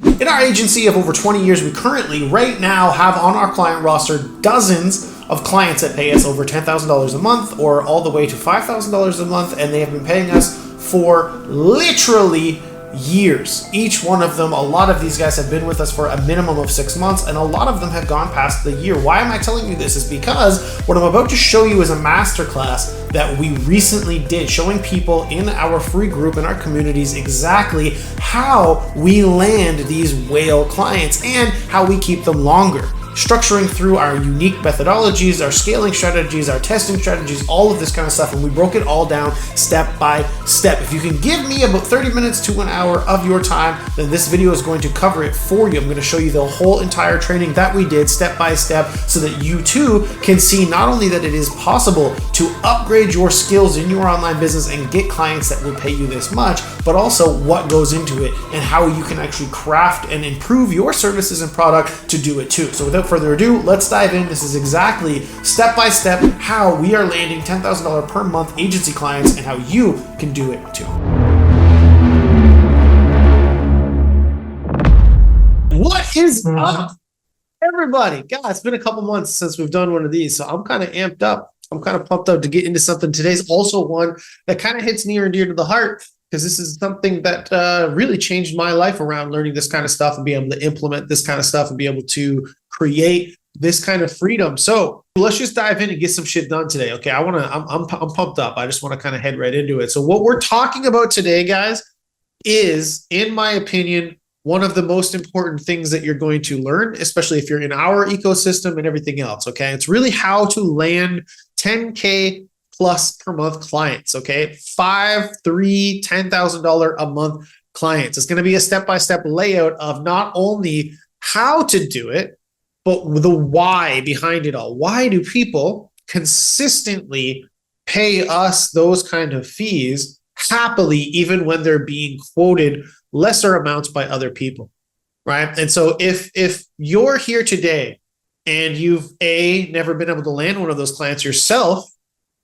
In our agency of over 20 years, we currently, right now, have on our client roster dozens of clients that pay us over $10,000 a month or all the way to $5,000 a month, and they have been paying us for literally years. Each one of them, a lot of these guys have been with us for a minimum of 6 months, and a lot of them have gone past the year. Why am I telling you this? Is because what I'm about to show you is a masterclass that we recently did, showing people in our free group, in our communities, exactly how we land these whale clients and how we keep them longer. Structuring through our unique methodologies, our scaling strategies, our testing strategies, all of this kind of stuff, and we broke it all down step by step. If you can give me about 30 minutes to an hour of your time, then this video is going to cover it for you. I'm going to show you the whole entire training that we did step by step so that you too can see not only that it is possible to upgrade your skills in your online business and get clients that will pay you this much, but also what goes into it and how you can actually craft and improve your services and product to do it too. So without further ado, let's dive in. This is exactly step by step how we are landing $10,000 per month agency clients and how you can do it too. What is up, everybody? God, it's been a couple months since we've done one of these, so I'm kind of amped up. I'm kind of pumped up to get into something. Today's also one that kind of hits near and dear to the heart, because this is something that really changed my life around learning this kind of stuff and being able to implement this kind of stuff and be able to create this kind of freedom. So let's just dive in and get some shit done today. Okay, I'm pumped up. I just want to kind of head right into it. So what we're talking about today, guys, is, in my opinion, one of the most important things that you're going to learn, especially if you're in our ecosystem and everything else. Okay, it's really how to land 10K plus per month clients. Okay, $5, $3, $10,000 a month clients. It's going to be a step-by-step layout of not only how to do it, but the why behind it all. Why do people consistently pay us those kind of fees happily, even when they're being quoted lesser amounts by other people, right? And so if you're here today and you've never been able to land one of those clients yourself,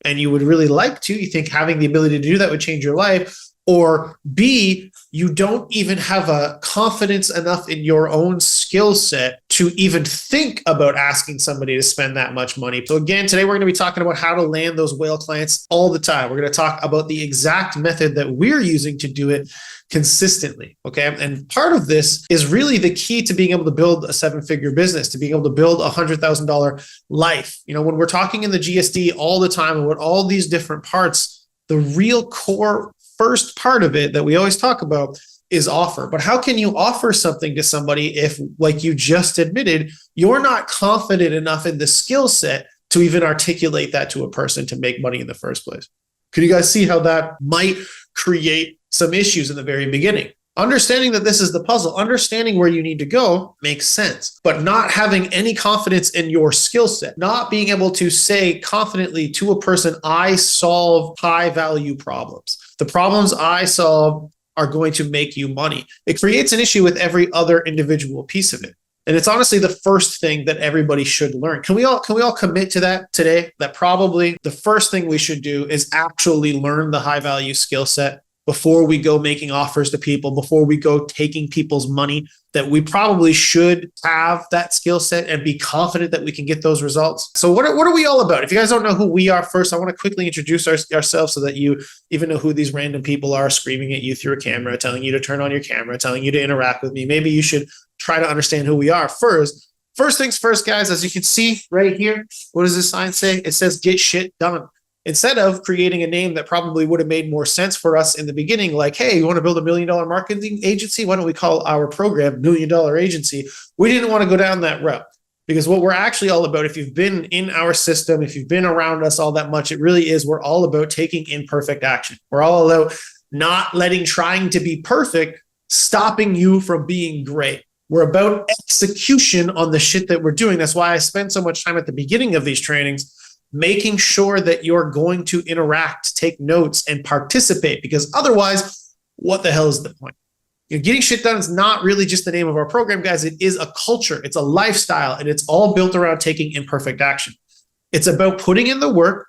and you would really like to, you think having the ability to do that would change your life, or B, you don't even have a confidence enough in your own skill set to even think about asking somebody to spend that much money. So again, today we're going to be talking about how to land those whale clients all the time. We're going to talk about the exact method that we're using to do it consistently. Okay. And part of this is really the key to being able to build a 7-figure business, to being able to build a $100,000 life. You know, when we're talking in the GSD all the time about all these different parts, the real core first part of it that we always talk about is offer. But how can you offer something to somebody if, like you just admitted, you're not confident enough in the skill set to even articulate that to a person to make money in the first place? Can you guys see how that might create some issues in the very beginning? Understanding that this is the puzzle, understanding where you need to go makes sense, but not having any confidence in your skill set, not being able to say confidently to a person, I solve high value problems. The problems I solve are going to make you money. It creates an issue with every other individual piece of it. And it's honestly the first thing that everybody should learn. Can we all commit to that today? That probably the first thing we should do is actually learn the high value skill set before we go making offers to people, before we go taking people's money, that we probably should have that skill set and be confident that we can get those results. So what are we all about? If you guys don't know who we are, first, I want to quickly introduce ourselves so that you even know who these random people are screaming at you through a camera, telling you to turn on your camera, telling you to interact with me. Maybe you should try to understand who we are first. First things first, guys, as you can see right here, what does this sign say? It says, get shit done. Instead of creating a name that probably would have made more sense for us in the beginning, like, hey, you want to build $1 million marketing agency? Why don't we call our program $1 Million Agency? We didn't want to go down that route, because what we're actually all about, if you've been in our system, if you've been around us all that much, it really is, we're all about taking imperfect action. We're all about not letting trying to be perfect stopping you from being great. We're about execution on the shit that we're doing. That's why I spend so much time at the beginning of these trainings making sure that you're going to interact, take notes, and participate, because otherwise, what the hell is the point? Getting shit done is not really just the name of our program, guys. It is a culture. It's a lifestyle, and it's all built around taking imperfect action. It's about putting in the work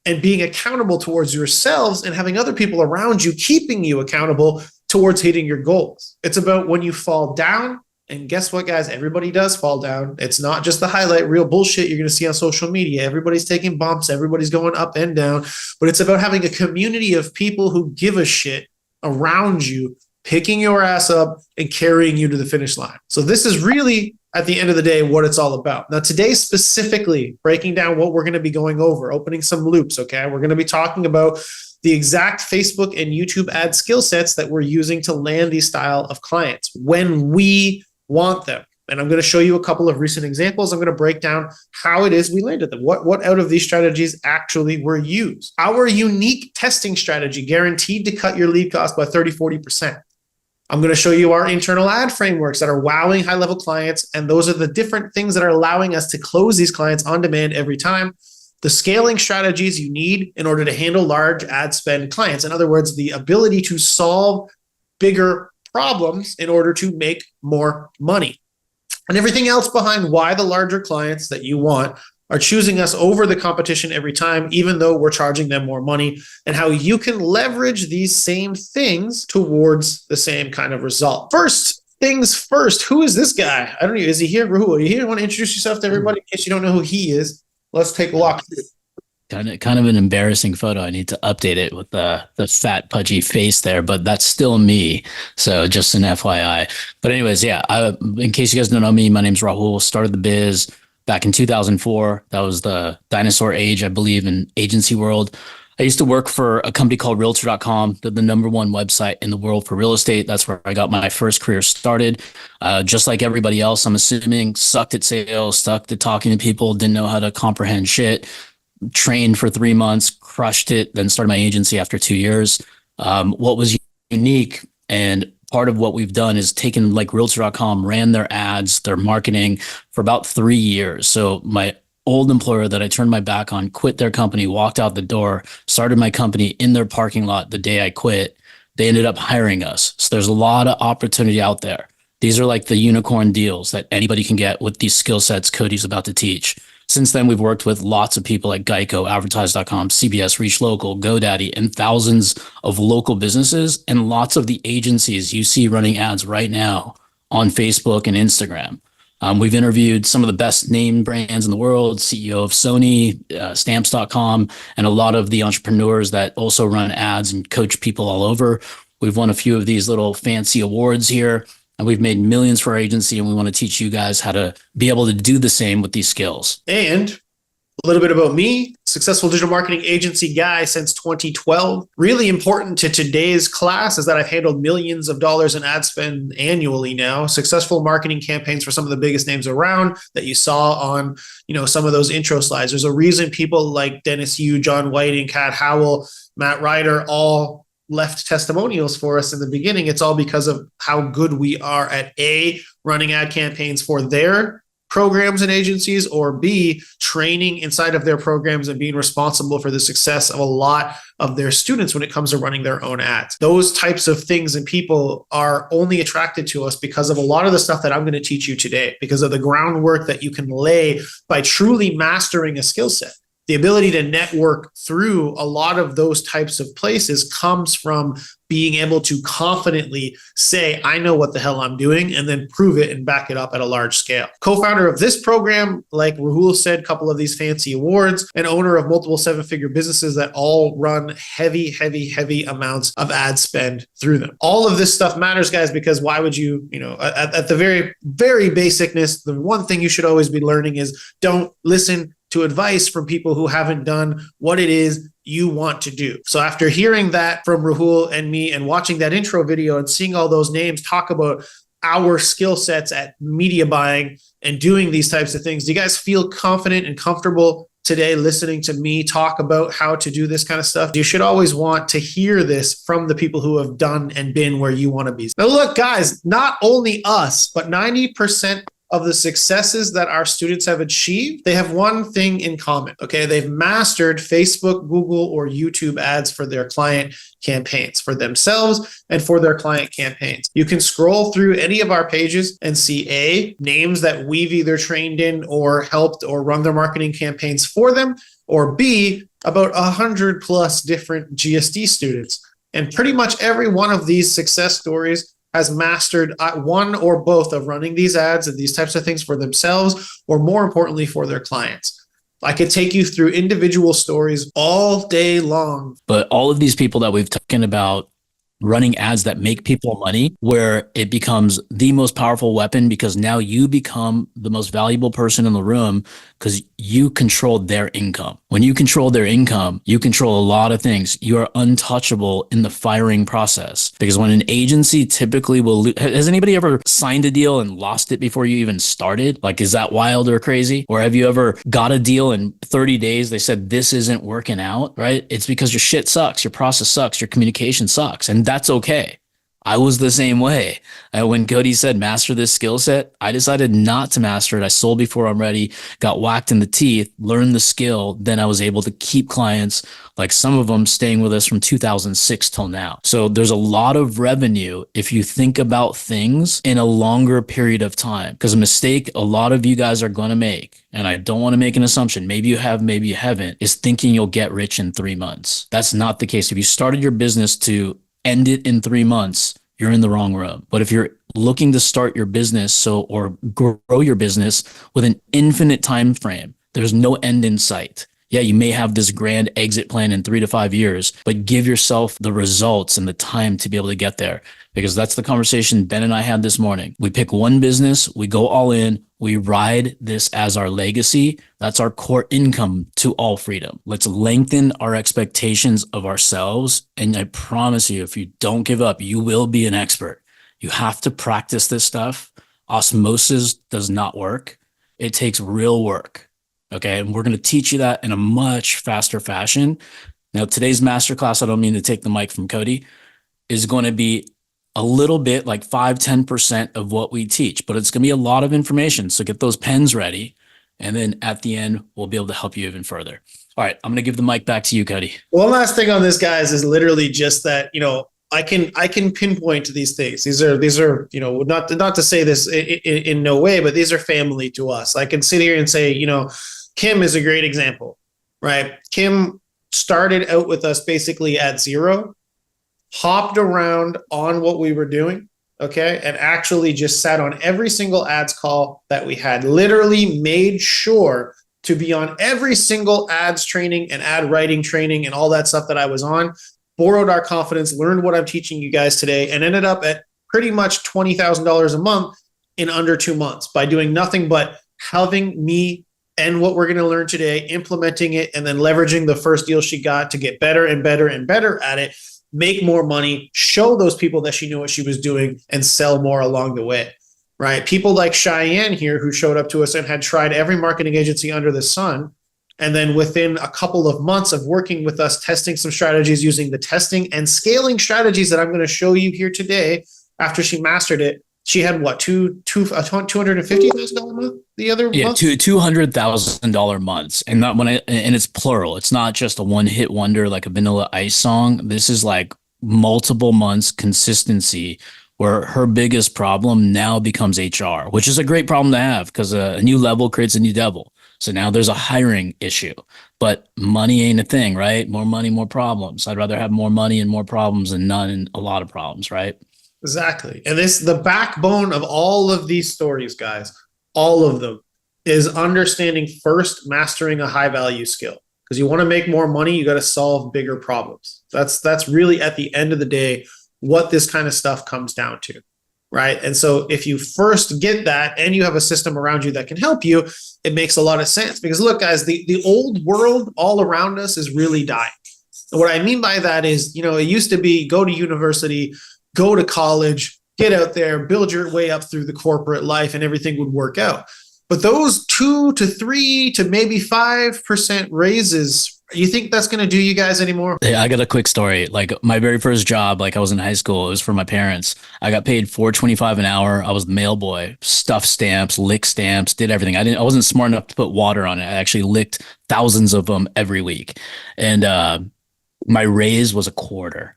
and being accountable towards yourselves and having other people around you keeping you accountable towards hitting your goals. It's about when you fall down. And guess what, guys? Everybody does fall down. It's not just the highlight reel bullshit you're going to see on social media. Everybody's taking bumps. Everybody's going up and down. But it's about having a community of people who give a shit around you, picking your ass up and carrying you to the finish line. So this is really, at the end of the day, what it's all about. Now, today specifically, breaking down what we're going to be going over, opening some loops, okay? We're going to be talking about the exact Facebook and YouTube ad skill sets that we're using to land these style of clients when we want them. And I'm going to show you a couple of recent examples. I'm going to break down how it is we landed them. What out of these strategies actually were used. Our unique testing strategy guaranteed to cut your lead cost by 30-40%. I'm going to show you our internal ad frameworks that are wowing high-level clients. And those are the different things that are allowing us to close these clients on demand every time. The scaling strategies you need in order to handle large ad spend clients. In other words, the ability to solve bigger problems in order to make more money. And everything else behind why the larger clients that you want are choosing us over the competition every time, even though we're charging them more money, and how you can leverage these same things towards the same kind of result. First things first, who is this guy? I don't know. Is he here? Rahul, are you here? Want to introduce yourself to everybody in case you don't know who he is? Let's take a walk through. Kind of an embarrassing photo. I need to update it with the fat pudgy face there, but that's still me. So just an FYI. But anyways, yeah. In case you guys don't know me, my name's Rahul. Started the biz back in 2004. That was the dinosaur age, I believe, in agency world. I used to work for a company called Realtor.com, the #1 website in the world for real estate. That's where I got my first career started. Just like everybody else, I'm assuming, sucked at sales, sucked at talking to people, didn't know how to comprehend shit. Trained for 3 months, crushed it, then started my agency after 2 years. What was unique and part of what we've done is taken like Realtor.com, ran their ads, their marketing for about 3 years. So my old employer that I turned my back on quit their company, walked out the door, started my company in their parking lot the day I quit. They ended up hiring us. So there's a lot of opportunity out there. These are like the unicorn deals that anybody can get with these skill sets Cody's about to teach. Since then, we've worked with lots of people like Geico, Advertise.com, CBS, Reach Local, GoDaddy, and thousands of local businesses and lots of the agencies you see running ads right now on Facebook and Instagram. We've interviewed some of the best name brands in the world, CEO of Sony, Stamps.com, and a lot of the entrepreneurs that also run ads and coach people all over. We've won a few of these little fancy awards here. And we've made millions for our agency, and we want to teach you guys how to be able to do the same with these skills. And a little bit about me, successful digital marketing agency guy since 2012. Really important to today's class is that I've handled millions of dollars in ad spend annually now. Successful marketing campaigns for some of the biggest names around that you saw on, some of those intro slides. There's a reason people like Dennis Yu, John Whiting, Kat Howell, Matt Ryder all left testimonials for us in the beginning. It's all because of how good we are at A, running ad campaigns for their programs and agencies, or B, training inside of their programs and being responsible for the success of a lot of their students when it comes to running their own ads. Those types of things and people are only attracted to us because of a lot of the stuff that I'm going to teach you today, because of the groundwork that you can lay by truly mastering a skill set. The ability to network through a lot of those types of places comes from being able to confidently say, I know what the hell I'm doing, and then prove it and back it up at a large scale. Co-founder of this program, like Rahul said, a couple of these fancy awards, and owner of multiple seven-figure businesses that all run heavy amounts of ad spend through them. All of this stuff matters, guys, because why would you, at the very, very basicness, the one thing you should always be learning is don't listen to advice from people who haven't done what it is you want to do. So after hearing that from Rahul and me and watching that intro video and seeing all those names talk about our skill sets at media buying and doing these types of things, do you guys feel confident and comfortable today listening to me talk about how to do this kind of stuff? You should always want to hear this from the people who have done and been where you want to be. Now look, guys, not only us, but 90% of the successes that our students have achieved, they have one thing in common, okay? They've mastered Facebook, Google, or YouTube ads for their client campaigns, for themselves and for their client campaigns. You can scroll through any of our pages and see A, names that we've either trained in or helped or run their marketing campaigns for them, or B, about 100 plus different GSD students And pretty much every one of these success stories has mastered one or both of running these ads and these types of things for themselves, or more importantly, for their clients. I could take you through individual stories all day long. But all of these people that we've talking about running ads that make people money, where it becomes the most powerful weapon because now you become the most valuable person in the room because you control their income. When you control their income, you control a lot of things. You are untouchable in the firing process because when an agency typically will, has anybody ever signed a deal and lost it before you even started? Like, is that wild or crazy? Or have you ever got a deal in 30 days? They said, this isn't working out, right? It's because your shit sucks. Your process sucks. Your communication sucks. And that's okay. I was the same way. When Cody said, master this skill set, I decided not to master it. I sold before I'm ready, got whacked in the teeth, learned the skill. Then I was able to keep clients, like some of them staying with us from 2006 till now. So there's a lot of revenue if you think about things in a longer period of time, because a mistake a lot of you guys are going to make, and I don't want to make an assumption, maybe you have, maybe you haven't, is thinking you'll get rich in 3 months. That's not the case. If you started your business to end it in 3 months, you're in the wrong room. But if you're looking to start your business or grow your business with an infinite time frame, there's no end in sight. Yeah, you may have this grand exit plan in 3 to 5 years, but give yourself the results and the time to be able to get there. Because that's the conversation Ben and I had this morning. We pick one business, we go all in, we ride this as our legacy. That's our core income to all freedom. Let's lengthen our expectations of ourselves. And I promise you, if you don't give up, you will be an expert. You have to practice this stuff. Osmosis does not work. It takes real work. Okay. And we're going to teach you that in a much faster fashion. Now, today's masterclass, I don't mean to take the mic from Cody, is going to be a little bit like 5-10% of what we teach, but it's going to be a lot of information. So get those pens ready. And then at the end, we'll be able to help you even further. All right. I'm going to give the mic back to you, Cody. One last thing on this, guys, is literally just that, I can pinpoint to these things. These are, not to say this in no way, but these are family to us. I can sit here and say, Kim is a great example, right? Kim started out with us basically at zero, hopped around on what we were doing, okay, and actually just sat on every single ads call that we had, literally made sure to be on every single ads training and ad writing training and all that stuff that I was on, borrowed our confidence, learned what I'm teaching you guys today, and ended up at pretty much $20,000 a month in under 2 months by doing nothing but having me and what we're going to learn today, implementing it, and then leveraging the first deal she got to get better and better and better at it, make more money, show those people that she knew what she was doing, and sell more along the way, right? People like Cheyenne here who showed up to us and had tried every marketing agency under the sun. And then within a couple of months of working with us, testing some strategies, using the testing and scaling strategies that I'm going to show you here today, after she mastered it, she had what, $250,000 a month the other month? $200,000 months. And that and it's plural. It's not just a one hit wonder like a Vanilla Ice song. This is like multiple months consistency, where her biggest problem now becomes HR, which is a great problem to have because a new level creates a new devil. So now there's a hiring issue, but money ain't a thing, right? More money, more problems. I'd rather have more money and more problems than none and a lot of problems, right? Exactly. And the backbone of all of these stories, guys, all of them, is understanding first, mastering a high value skill. Because you want to make more money, you got to solve bigger problems. That's really at the end of the day what this kind of stuff comes down to, right? And so if you first get that and you have a system around you that can help you, it makes a lot of sense. Because look, guys, the old world all around us is really dying. And what I mean by that is, it used to be go to university, go to college, get out there, build your way up through the corporate life, and everything would work out. But those 2 to 3 to maybe 5% raises, you think that's going to do you guys anymore? Yeah, I got a quick story. Like my very first job, like I was in high school, it was for my parents. I got paid $4.25 an hour. I was the mail boy, stuffed stamps, licked stamps, did everything. I wasn't smart enough to put water on it. I actually licked thousands of them every week. And my raise was $0.25.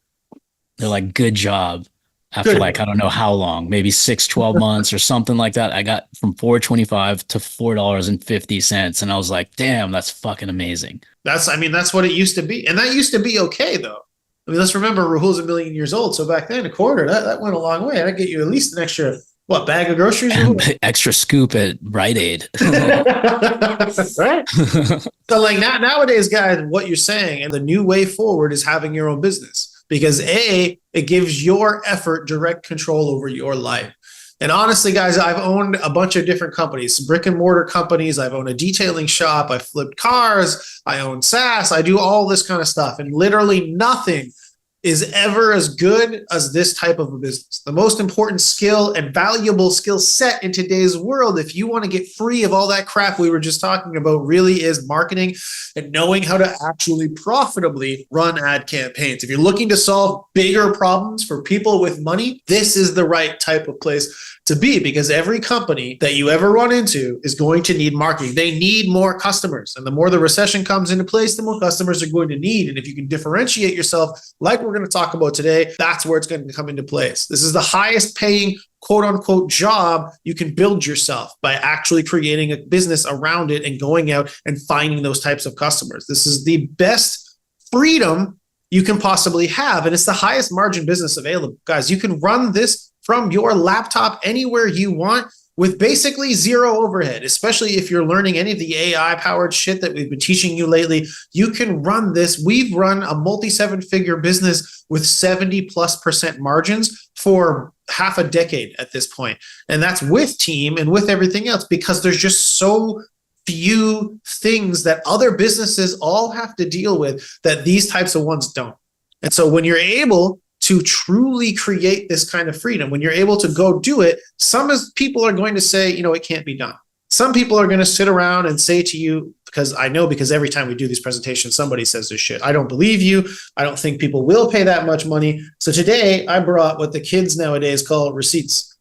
They're like, good job. After like, I don't know how long, maybe 6-12 months or something like that. I got from $4.25 to $4.50. And I was like, damn, that's fucking amazing. That's what it used to be. And that used to be okay though. I mean, let's remember Rahul's 1,000,000 years old. So back then, a quarter, that went a long way. That'd get you at least an extra, what, bag of groceries? Extra scoop at Rite Aid. Right? So like nowadays, guys, what you're saying and the new way forward is having your own business because it gives your effort direct control over your life. And honestly, guys, I've owned a bunch of different companies, some brick and mortar companies. I've owned a detailing shop. I flipped cars. I own SaaS. I do all this kind of stuff. And literally nothing is ever as good as this type of a business. The most important skill and valuable skill set in today's world, if you want to get free of all that crap we were just talking about, really is marketing and knowing how to actually profitably run ad campaigns. If you're looking to solve bigger problems for people with money, this is the right type of place to be because every company that you ever run into is going to need marketing. They need more customers. And the more the recession comes into place, the more customers are going to need. And if you can differentiate yourself, like we're going to talk about today, that's where it's going to come into place. This is the highest paying quote unquote job you can build yourself by actually creating a business around it and going out and finding those types of customers. This is the best freedom you can possibly have. And it's the highest margin business available. Guys, you can run this from your laptop anywhere you want with basically zero overhead, especially if you're learning any of the AI powered shit that we've been teaching you lately. You can run this. We've run a multi-7-figure business with 70+% margins for half a decade at this point. And that's with team and with everything else because there's just so few things that other businesses all have to deal with that these types of ones don't. And so when you're able to truly create this kind of freedom, when you're able to go do it, some people are going to say, it can't be done. Some people are going to sit around and say to you, because every time we do these presentations, somebody says this shit. I don't believe you. I don't think people will pay that much money. So today I brought what the kids nowadays call receipts.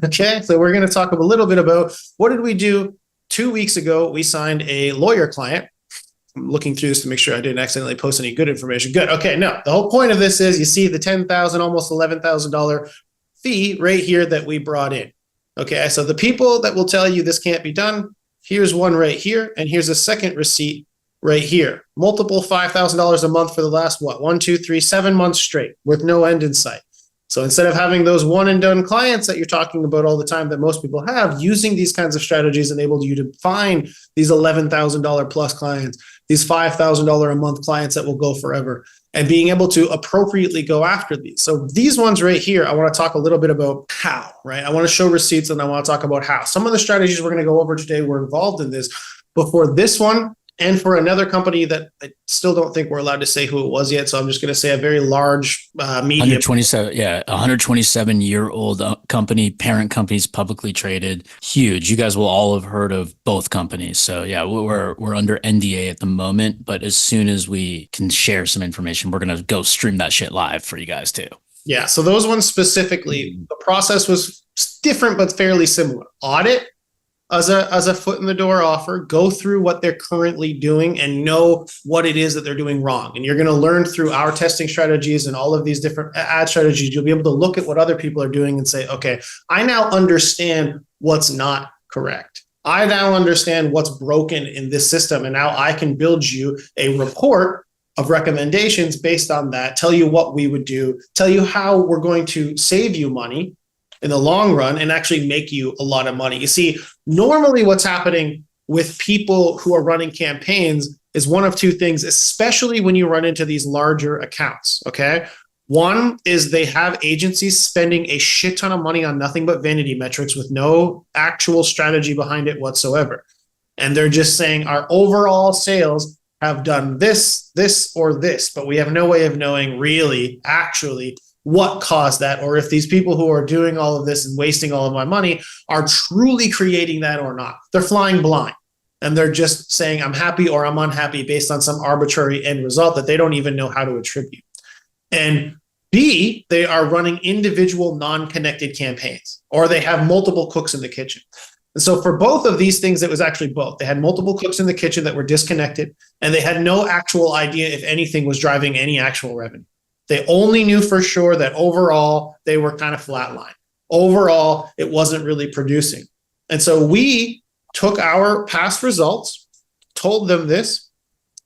Okay. So we're going to talk a little bit about what did we do 2 weeks ago. We signed a lawyer client. I'm looking through this to make sure I didn't accidentally post any good information. Good. Okay. No, the whole point of this is you see the $10,000, almost $11,000 fee right here that we brought in. Okay. So the people that will tell you this can't be done, here's one right here. And here's a second receipt right here. Multiple $5,000 a month for the last, 7 months straight with no end in sight. So instead of having those one and done clients that you're talking about all the time that most people have, using these kinds of strategies enabled you to find these $11,000 plus clients, these $5,000 a month clients that will go forever, and being able to appropriately go after these. So these ones right here, I want to talk a little bit about how, right? I want to show receipts and I want to talk about how. Some of the strategies we're going to go over today were involved in this. Before this one, and for another company that I still don't think we're allowed to say who it was yet. So I'm just going to say a very large media. 127-year-old company, parent companies, publicly traded, huge. You guys will all have heard of both companies. So yeah, we're under NDA at the moment, but as soon as we can share some information, we're going to go stream that shit live for you guys too. Yeah. So those ones specifically, the process was different, but fairly similar. Audit as a foot in the door offer, go through what they're currently doing and know what it is that they're doing wrong. And you're going to learn through our testing strategies and all of these different ad strategies. You'll be able to look at what other people are doing and say, okay, I now understand what's not correct. I now understand what's broken in this system. And now I can build you a report of recommendations based on that, tell you what we would do, tell you how we're going to save you money in the long run and actually make you a lot of money. You see, normally what's happening with people who are running campaigns is one of two things, especially when you run into these larger accounts, okay? One is they have agencies spending a shit ton of money on nothing but vanity metrics with no actual strategy behind it whatsoever. And they're just saying our overall sales have done this, this, or this, but we have no way of knowing really, actually, what caused that, or if these people who are doing all of this and wasting all of my money are truly creating that or not. They're flying blind and they're just saying I'm happy or I'm unhappy based on some arbitrary end result that they don't even know how to attribute. And B, they are running individual non-connected campaigns, or they have multiple cooks in the kitchen. And so for both of these things, it was actually both. They had multiple cooks in the kitchen that were disconnected, and they had no actual idea if anything was driving any actual revenue. They only knew for sure that overall they were kind of flatline. Overall, it wasn't really producing. And so we took our past results, told them this,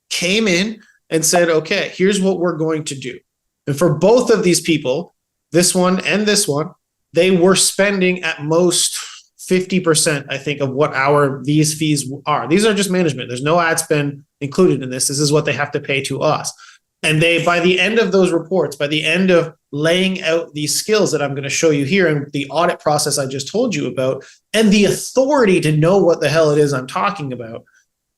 came in and said, okay, here's what we're going to do. And for both of these people, this one and this one, they were spending at most 50%, I think, of what these fees are. These are just management. There's no ad spend included in this. This is what they have to pay to us. And they, by the end of those reports, by the end of laying out these skills that I'm going to show you here and the audit process I just told you about, and the authority to know what the hell it is I'm talking about,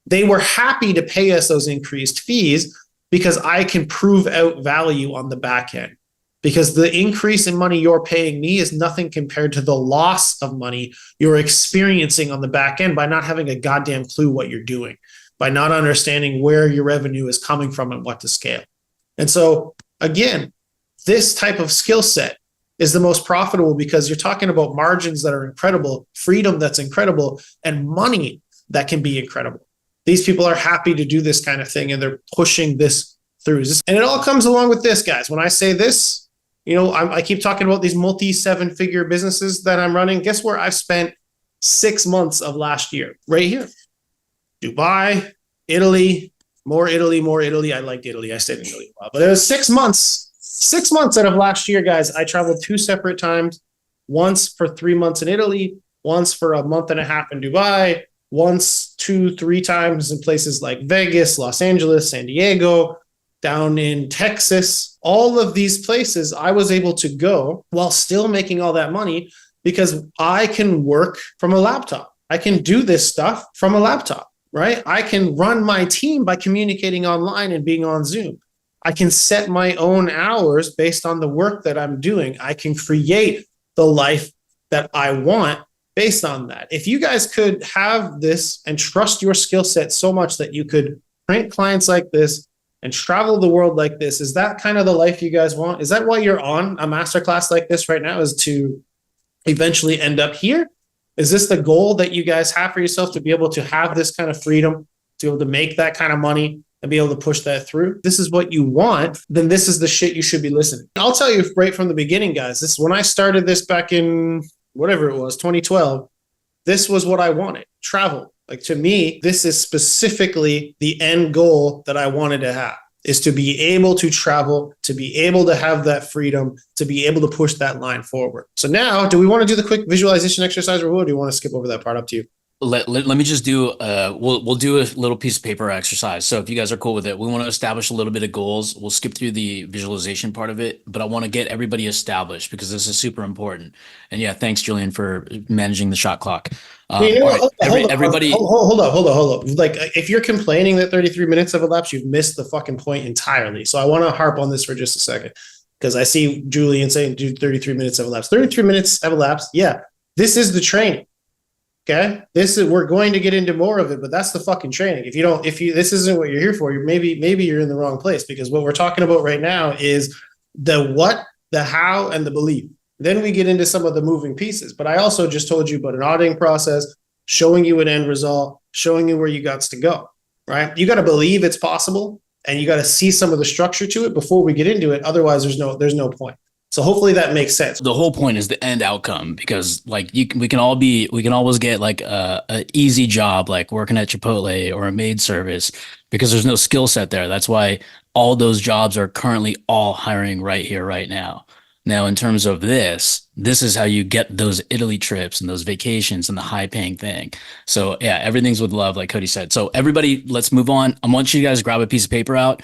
they were happy to pay us those increased fees because I can prove out value on the back end. Because the increase in money you're paying me is nothing compared to the loss of money you're experiencing on the back end by not having a goddamn clue what you're doing, by not understanding where your revenue is coming from and what to scale. And so, again, this type of skill set is the most profitable because you're talking about margins that are incredible, freedom that's incredible, and money that can be incredible. These people are happy to do this kind of thing, and they're pushing this through. And it all comes along with this, guys. When I say this, I keep talking about these multi-7-figure businesses that I'm running. Guess where I've spent 6 months of last year? Right here. Dubai, Italy, more Italy, more Italy. I liked Italy. I stayed in Italy a while. But it was 6 months. 6 months out of last year, guys. I traveled 2 separate times. Once for 3 months in Italy. Once for a month and a half in Dubai. Once, 2, 3 times in places like Vegas, Los Angeles, San Diego, down in Texas. All of these places I was able to go while still making all that money because I can work from a laptop. I can do this stuff from a laptop, right? I can run my team by communicating online and being on Zoom. I can set my own hours based on the work that I'm doing. I can create the life that I want based on that. If you guys could have this and trust your skill set so much that you could print clients like this and travel the world like this, is that kind of the life you guys want? Is that why you're on a masterclass like this right now, is to eventually end up here? Is this the goal that you guys have for yourself, to be able to have this kind of freedom, to be able to make that kind of money and be able to push that through? This is what you want, then this is the shit you should be listening. I'll tell you right from the beginning, guys, this, when I started this back in whatever it was, 2012, this was what I wanted, travel. Like, to me, this is specifically the end goal that I wanted to have, is to be able to travel, to be able to have that freedom, to be able to push that line forward. So now, do we want to do the quick visualization exercise, or do you want to skip over that part? Up to you. Let me just do we'll do a little piece of paper exercise. So if you guys are cool with it, we want to establish a little bit of goals. We'll skip through the visualization part of it, but I want to get everybody established because this is super important. And yeah, thanks, Julian, for managing the shot clock. Everybody, hold up. Like, if you're complaining that 33 minutes have elapsed, you've missed the fucking point entirely. So I want to harp on this for just a second, because I see Julian saying, dude, 33 minutes have elapsed. 33 minutes have elapsed. Yeah, this is the training. Okay, we're going to get into more of it, but that's the fucking training. This isn't what you're here for, maybe you're in the wrong place, because what we're talking about right now is the what, the how, and the belief. Then we get into some of the moving pieces. But I also just told you about an auditing process, showing you an end result, showing you where you got to go, right? You got to believe it's possible, and you got to see some of the structure to it before we get into it. Otherwise, there's no point. So hopefully that makes sense. The whole point is the end outcome, because like we can always get like a easy job, like working at Chipotle or a maid service, because there's no skill set there. That's why all those jobs are currently all hiring right here, right now. Now, in terms of this is how you get those Italy trips and those vacations and the high paying thing. So yeah, everything's with love, like Cody said. So everybody, let's move on. I want you guys to grab a piece of paper out,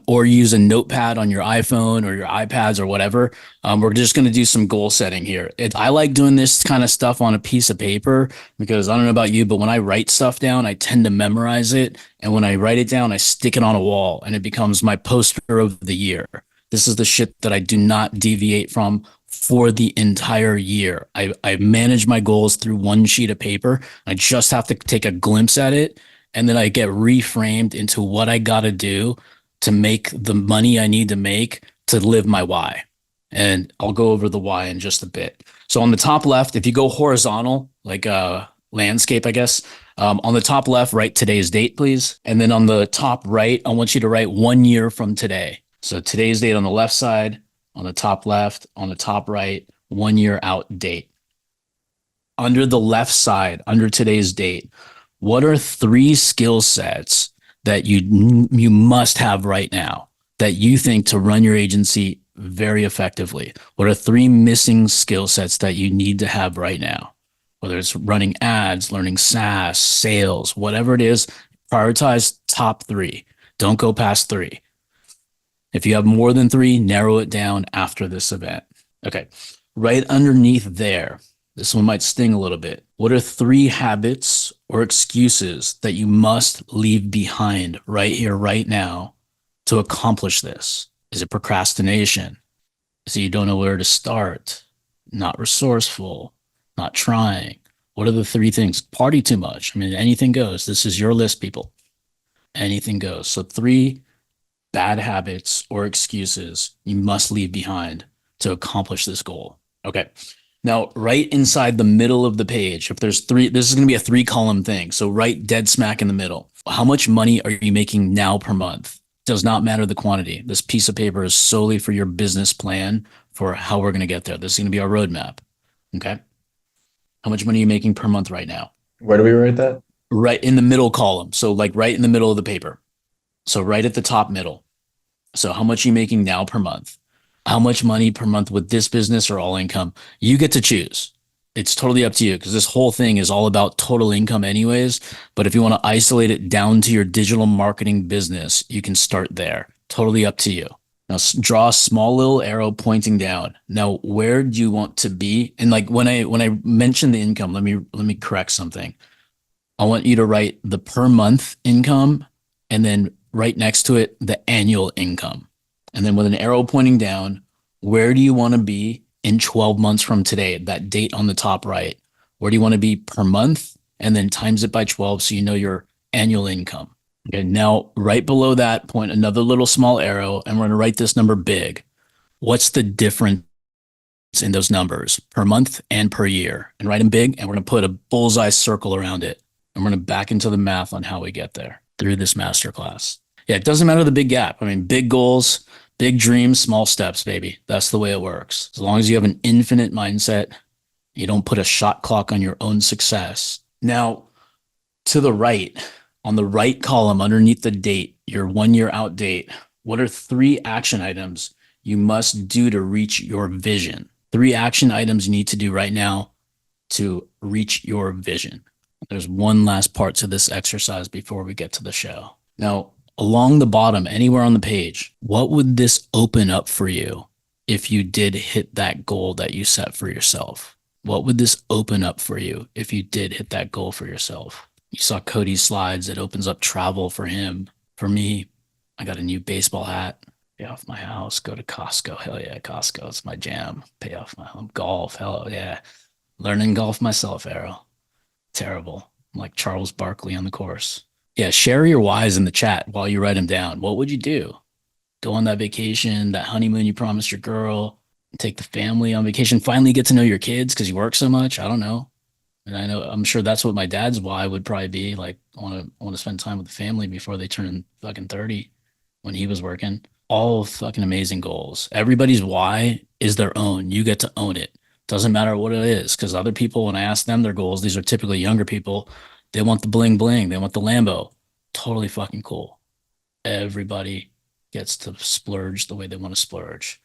or use a notepad on your iPhone or your iPads or whatever. We're just going to do some goal setting here. I like doing this kind of stuff on a piece of paper because I don't know about you, but when I write stuff down, I tend to memorize it. And when I write it down, I stick it on a wall and it becomes my poster of the year. This is the shit that I do not deviate from for the entire year. I manage my goals through one sheet of paper. I just have to take a glimpse at it, and then I get reframed into what I got to do to make the money I need to make to live my why. And I'll go over the why in just a bit. So on the top left, if you go horizontal, like a landscape, I guess, on the top left, write today's date, please. And then on the top right, I want you to write 1 year from today. So today's date on the left side, on the top left, on the top right, 1 year out date. Under the left side, under today's date, what are 3 skill sets that you must have right now? that you think to run your agency very effectively? What are 3 missing skill sets that you need to have right now? Whether it's running ads, learning SaaS, sales, whatever it is, prioritize top 3. Don't go past 3. If you have more than 3, narrow it down after this event. Okay. Right underneath there, this one might sting a little bit. What are 3 habits or excuses that you must leave behind right here, right now to accomplish this? Is it procrastination? Is it you don't know where to start? Not resourceful? Not trying? What are the 3 things? Party too much. I mean, anything goes. This is your list, people. Anything goes. So 3 bad habits or excuses you must leave behind to accomplish this goal. Okay. Now, right inside the middle of the page, if there's 3, this is going to be a 3-column thing. So right dead smack in the middle. How much money are you making now per month? Does not matter the quantity. This piece of paper is solely for your business plan for how we're going to get there. This is going to be our roadmap. Okay. How much money are you making per month right now? Where do we write that? Right in the middle column. So like right in the middle of the paper. So right at the top middle. So how much are you making now per month? How much money per month with this business or all income? You get to choose. It's totally up to you because this whole thing is all about total income anyways. But if you want to isolate it down to your digital marketing business, you can start there. Totally up to you. Now draw a small little arrow pointing down. Now, where do you want to be? And like when I mention the income, let me correct something. I want you to write the per month income and then right next to it, the annual income. And then with an arrow pointing down, where do you want to be in 12 months from today? That date on the top right. Where do you want to be per month? And then times it by 12 so you know your annual income. Okay, now right below that, point another little small arrow, and we're going to write this number big. What's the difference in those numbers per month and per year? And write them big, and we're going to put a bullseye circle around it. And we're going to back into the math on how we get there through this masterclass. Yeah, it doesn't matter the big gap. I mean, big goals, big dreams, small steps, baby. That's the way it works. As long as you have an infinite mindset, you don't put a shot clock on your own success. Now, to the right, on the right column underneath the date, your 1 year out date, what are 3 action items you must do to reach your vision? 3 action items you need to do right now to reach your vision. There's one last part to this exercise before we get to the show. Now, along the bottom, anywhere on the page, what would this open up for you if you did hit that goal that you set for yourself? What would this open up for you if you did hit that goal for yourself? You saw Cody's slides. It opens up travel for him. For me, I got a new baseball hat. Pay off my house. Go to Costco. Hell yeah, Costco. It's my jam. Pay off my home. Golf. Hell yeah. Learning golf myself, Arrow. Terrible. I'm like Charles Barkley on the course. Yeah, share your whys in the chat while you write them down. What would you do? Go on that vacation, that honeymoon you promised your girl, take the family on vacation, finally get to know your kids because you work so much. I don't know. And I'm sure that's what my dad's why would probably be. Like, I want to spend time with the family before they turn fucking 30 when he was working. All fucking amazing goals. Everybody's why is their own. You get to own it. Doesn't matter what it is, because other people, when I ask them their goals, these are typically younger people, they want the bling bling. They want the Lambo. Totally fucking cool. Everybody gets to splurge the way they want to splurge.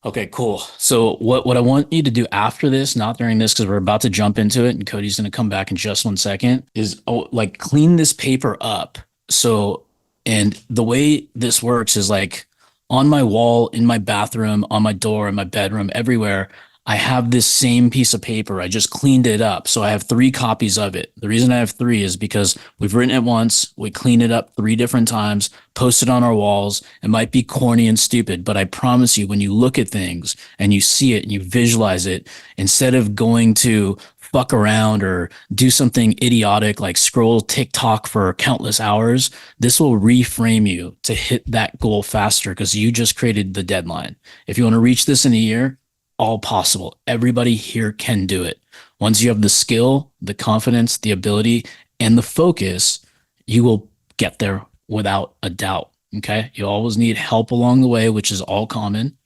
Okay, cool. So what I want you to do after this, not during this, because we're about to jump into it, and Cody's going to come back in just 1 second, is like clean this paper up. So, and the way this works is like on my wall, in my bathroom, on my door, in my bedroom, everywhere, I have this same piece of paper. I just cleaned it up. So I have 3 copies of it. The reason I have 3 is because we've written it once, we clean it up 3 different times, post it on our walls. It might be corny and stupid, but I promise you, when you look at things and you see it and you visualize it, instead of going to fuck around or do something idiotic like scroll TikTok for countless hours, this will reframe you to hit that goal faster because you just created the deadline. If you want to reach this in a year, all possible. Everybody here can do it. Once you have the skill, the confidence, the ability, and the focus, you will get there without a doubt. Okay. You always need help along the way, which is all common,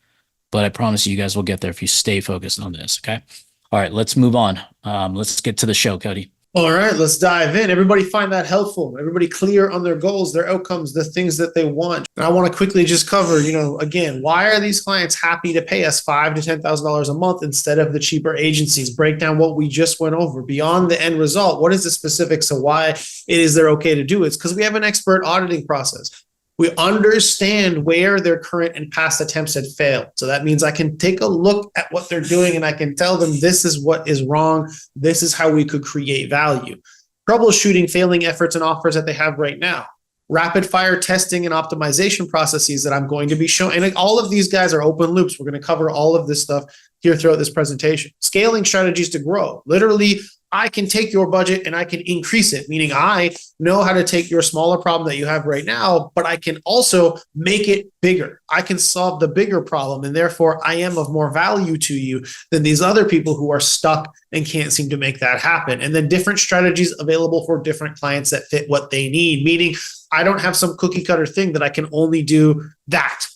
but I promise you guys will get there if you stay focused on this. Okay. All right, let's move on. Let's get to the show, Cody. All right, let's dive in. Everybody find that helpful. Everybody clear on their goals, their outcomes, the things that they want. And I want to quickly just cover, again, why are these clients happy to pay us $5,000 to $10,000 a month instead of the cheaper agencies? Break down what we just went over beyond the end result. What is the specifics of why it is they're okay to do it? It's because we have an expert auditing process. We understand where their current and past attempts had failed. So that means I can take a look at what they're doing and I can tell them this is what is wrong. This is how we could create value. Troubleshooting failing efforts and offers that they have right now. Rapid fire testing and optimization processes that I'm going to be showing. And all of these guys are open loops. We're going to cover all of this stuff here throughout this presentation. Scaling strategies to grow. Literally, I can take your budget and I can increase it, meaning I know how to take your smaller problem that you have right now, but I can also make it bigger. I can solve the bigger problem, and therefore I am of more value to you than these other people who are stuck and can't seem to make that happen. And then different strategies available for different clients that fit what they need, meaning I don't have some cookie cutter thing that I can only do that.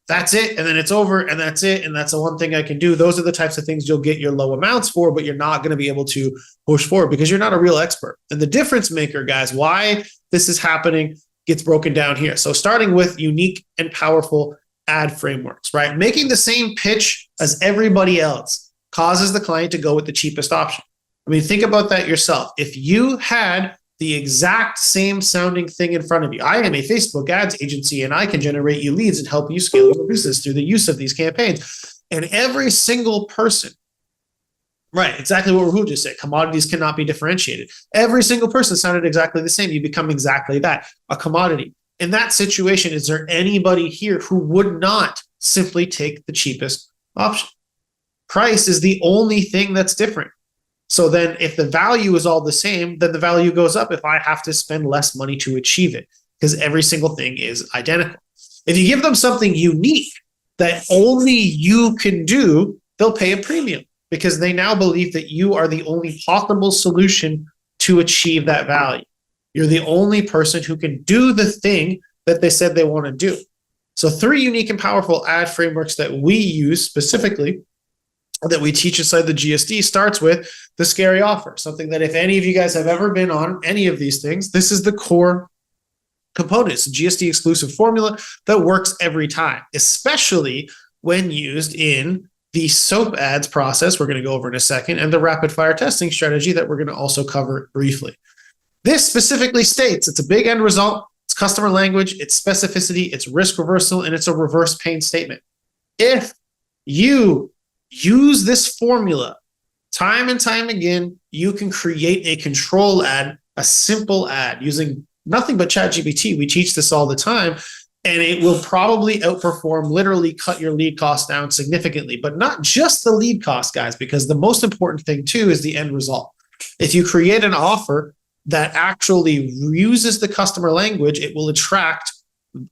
That's it, and then it's over, and that's it, and that's the one thing I can do. Those are the types of things you'll get your low amounts for, but you're not going to be able to push forward because you're not a real expert. And the difference maker, guys, why this is happening gets broken down here. So starting with unique and powerful ad frameworks, right? Making the same pitch as everybody else causes the client to go with the cheapest option. I mean, think about that yourself. If you had the exact same sounding thing in front of you. I am a Facebook ads agency and I can generate you leads and help you scale your business through the use of these campaigns. And every single person, right, exactly what Rahul just said, commodities cannot be differentiated. Every single person sounded exactly the same. You become exactly that, a commodity. In that situation, is there anybody here who would not simply take the cheapest option? Price is the only thing that's different. So then if the value is all the same, then the value goes up if I have to spend less money to achieve it, because every single thing is identical. If you give them something unique that only you can do, they'll pay a premium because they now believe that you are the only possible solution to achieve that value. You're the only person who can do the thing that they said they want to do. So 3 unique and powerful ad frameworks that we use specifically that we teach inside the GSD starts with the scary offer, something that if any of you guys have ever been on any of these things, this is the core component. It's a GSD exclusive formula that works every time, especially when used in the SOAP ads process we're going to go over in a second, and the rapid fire testing strategy that we're going to also cover briefly. This specifically states it's a big end result, it's customer language, it's specificity, it's risk reversal, and it's a reverse pain statement. If you use this formula time and time again, you can create a control ad, a simple ad using nothing but ChatGPT. We teach this all the time, and it will probably outperform, literally cut your lead cost down significantly, but not just the lead cost, guys, because the most important thing too is the end result. If you create an offer that actually uses the customer language, it will attract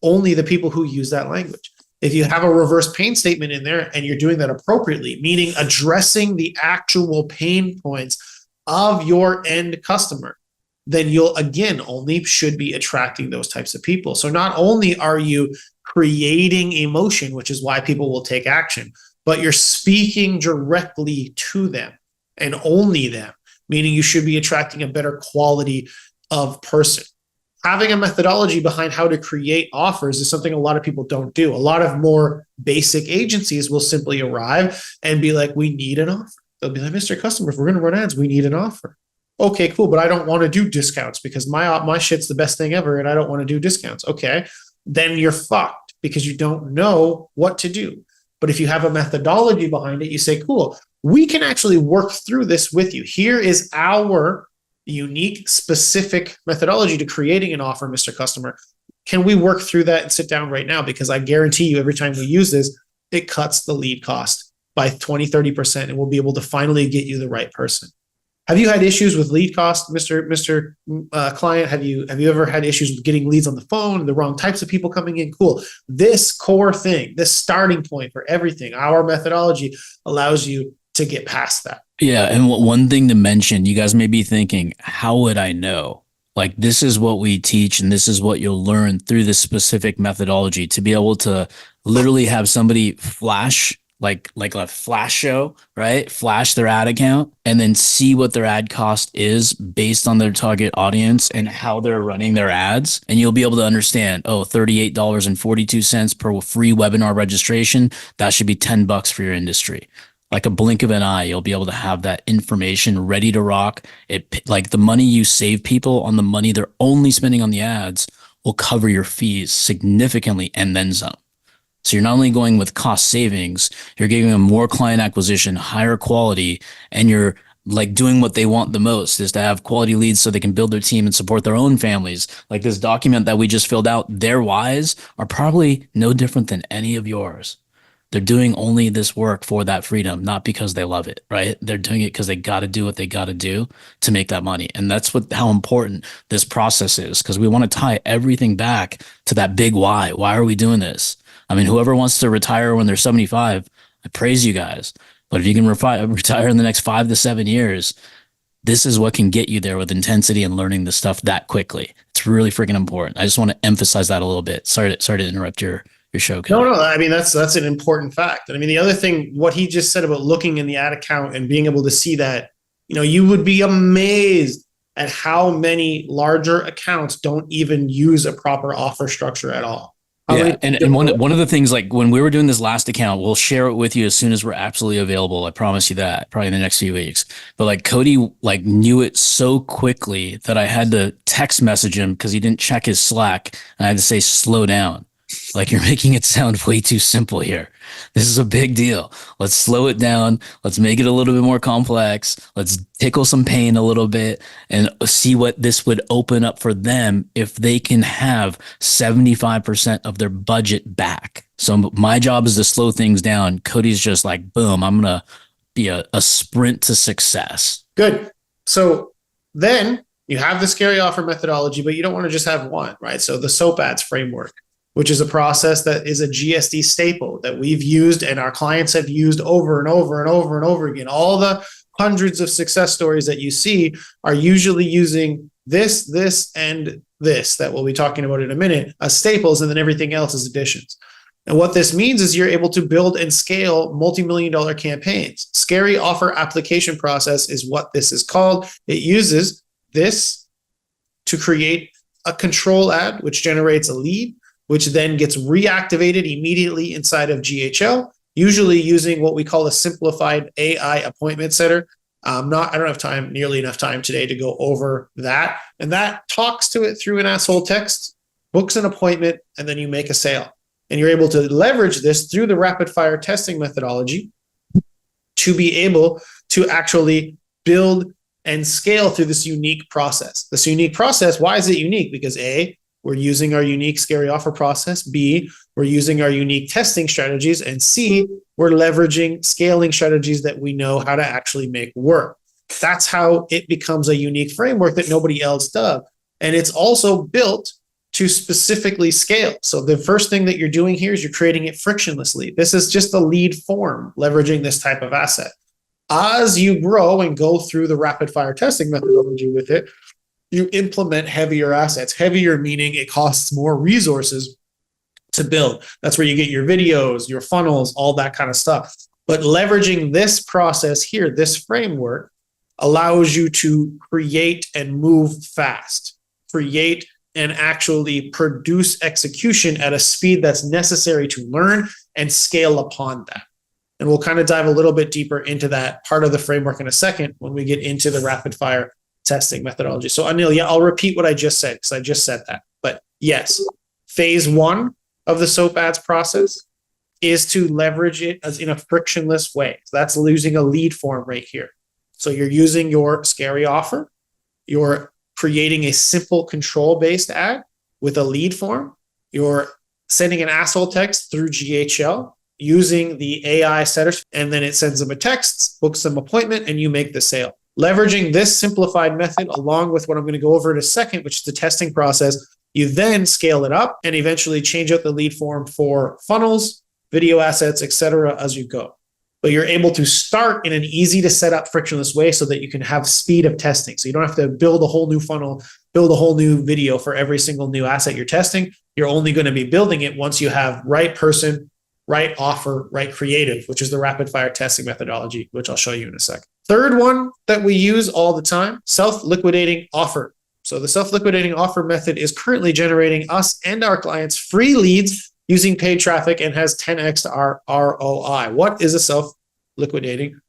only the people who use that language. If you have a reverse pain statement in there and you're doing that appropriately, meaning addressing the actual pain points of your end customer, then you'll, again, only should be attracting those types of people. So not only are you creating emotion, which is why people will take action, but you're speaking directly to them and only them, meaning you should be attracting a better quality of person. Having a methodology behind how to create offers is something a lot of people don't do. A lot of more basic agencies will simply arrive and be like, we need an offer. They'll be like, Mr. Customer, if we're going to run ads, we need an offer. Okay, cool, but I don't want to do discounts because my shit's the best thing ever and I don't want to do discounts. Okay, then you're fucked because you don't know what to do. But if you have a methodology behind it, you say, cool, we can actually work through this with you. Here is our unique, specific methodology to creating an offer, Mr. Customer. Can we work through that and sit down right now? Because I guarantee you every time we use this, it cuts the lead cost by 20, 30%, and we'll be able to finally get you the right person. Have you had issues with lead cost, Mr. Client? Have you ever had issues with getting leads on the phone, the wrong types of people coming in? Cool. This core thing, this starting point for everything, our methodology allows you to get past that. Yeah. And one thing to mention, you guys may be thinking, how would I know? Like, this is what we teach and this is what you'll learn through this specific methodology to be able to literally have somebody flash like a flash show, right? Flash their ad account and then see what their ad cost is based on their target audience and how they're running their ads. And you'll be able to understand, oh, $38.42 per free webinar registration. That should be $10 for your industry. Like a blink of an eye, you'll be able to have that information ready to rock. It, like the money you save people on the money they're only spending on the ads will cover your fees significantly and then some. So you're not only going with cost savings, you're giving them more client acquisition, higher quality, and you're like doing what they want the most is to have quality leads so they can build their team and support their own families. Like this document that we just filled out, their whys are probably no different than any of yours. They're doing only this work for that freedom, not because they love it, right? They're doing it because they got to do what they got to do to make that money. And that's how important this process is, because we want to tie everything back to that big why. Why are we doing this? I mean, whoever wants to retire when they're 75, I praise you guys. But if you can retire in the next 5 to 7 years, this is what can get you there with intensity and learning the stuff that quickly. It's really freaking important. I just want to emphasize that a little bit. Sorry to interrupt your show, Cody. No. I mean, that's an important fact. And I mean, the other thing, what he just said about looking in the ad account and being able to see that, you would be amazed at how many larger accounts don't even use a proper offer structure at all. Yeah, and one of the things, like when we were doing this last account, we'll share it with you as soon as we're absolutely available. I promise you that, probably in the next few weeks. But like Cody like knew it so quickly that I had to text message him because he didn't check his Slack, and I had to say, slow down. Like, you're making it sound way too simple here. This is a big deal. Let's slow it down. Let's make it a little bit more complex. Let's tickle some pain a little bit and see what this would open up for them if they can have 75% of their budget back. So my job is to slow things down. Cody's just like, boom, I'm going to be a sprint to success. Good. So then you have the scary offer methodology, but you don't want to just have one, right? So the SOAP ads framework, which is a process that is a GSD staple that we've used and our clients have used over and over and over and over again. All the hundreds of success stories that you see are usually using this, and this that we'll be talking about in a minute as staples, and then everything else is additions. And what this means is you're able to build and scale multi-million-dollar campaigns. Scary offer application process is what this is called. It uses this to create a control ad, which generates a lead, which then gets reactivated immediately inside of GHL, usually using what we call a simplified AI appointment setter. I don't have nearly enough time today to go over that. And that talks to it through an asshole text, books an appointment, and then you make a sale. And you're able to leverage this through the rapid fire testing methodology to be able to actually build and scale through this unique process. This unique process, why is it unique? Because A, we're using our unique scary offer process. B, we're using our unique testing strategies. And C, we're leveraging scaling strategies that we know how to actually make work. That's how it becomes a unique framework that nobody else does. And it's also built to specifically scale. So the first thing that you're doing here is you're creating it frictionlessly. This is just a lead form leveraging this type of asset. As you grow and go through the rapid fire testing methodology with it, you implement heavier assets. Heavier meaning it costs more resources to build. That's where you get your videos, your funnels, all that kind of stuff. But leveraging this process here, this framework, allows you to create and move fast, create and actually produce execution at a speed that's necessary to learn and scale upon that. And we'll kind of dive a little bit deeper into that part of the framework in a second when we get into the rapid fire testing methodology. So Anil, yeah, I'll repeat what I just said because I just said that. But yes, phase one of the SOAP ads process is to leverage it as in a frictionless way. So that's using a lead form right here. So you're using your scary offer, you're creating a simple control-based ad with a lead form, you're sending an asshole text through GHL using the AI setters, and then it sends them a text, books them an appointment, and you make the sale. Leveraging this simplified method along with what I'm going to go over in a second, which is the testing process, you then scale it up and eventually change out the lead form for funnels, video assets, etc. as you go. But you're able to start in an easy to set up frictionless way so that you can have speed of testing. So you don't have to build a whole new funnel, build a whole new video for every single new asset you're testing. You're only going to be building it once you have right person, right offer, right creative, which is the rapid fire testing methodology, which I'll show you in a second. Third one that we use all the time, self-liquidating offer. So the self-liquidating offer method is currently generating us and our clients free leads using paid traffic and has 10x to our ROI. What is a self-liquidating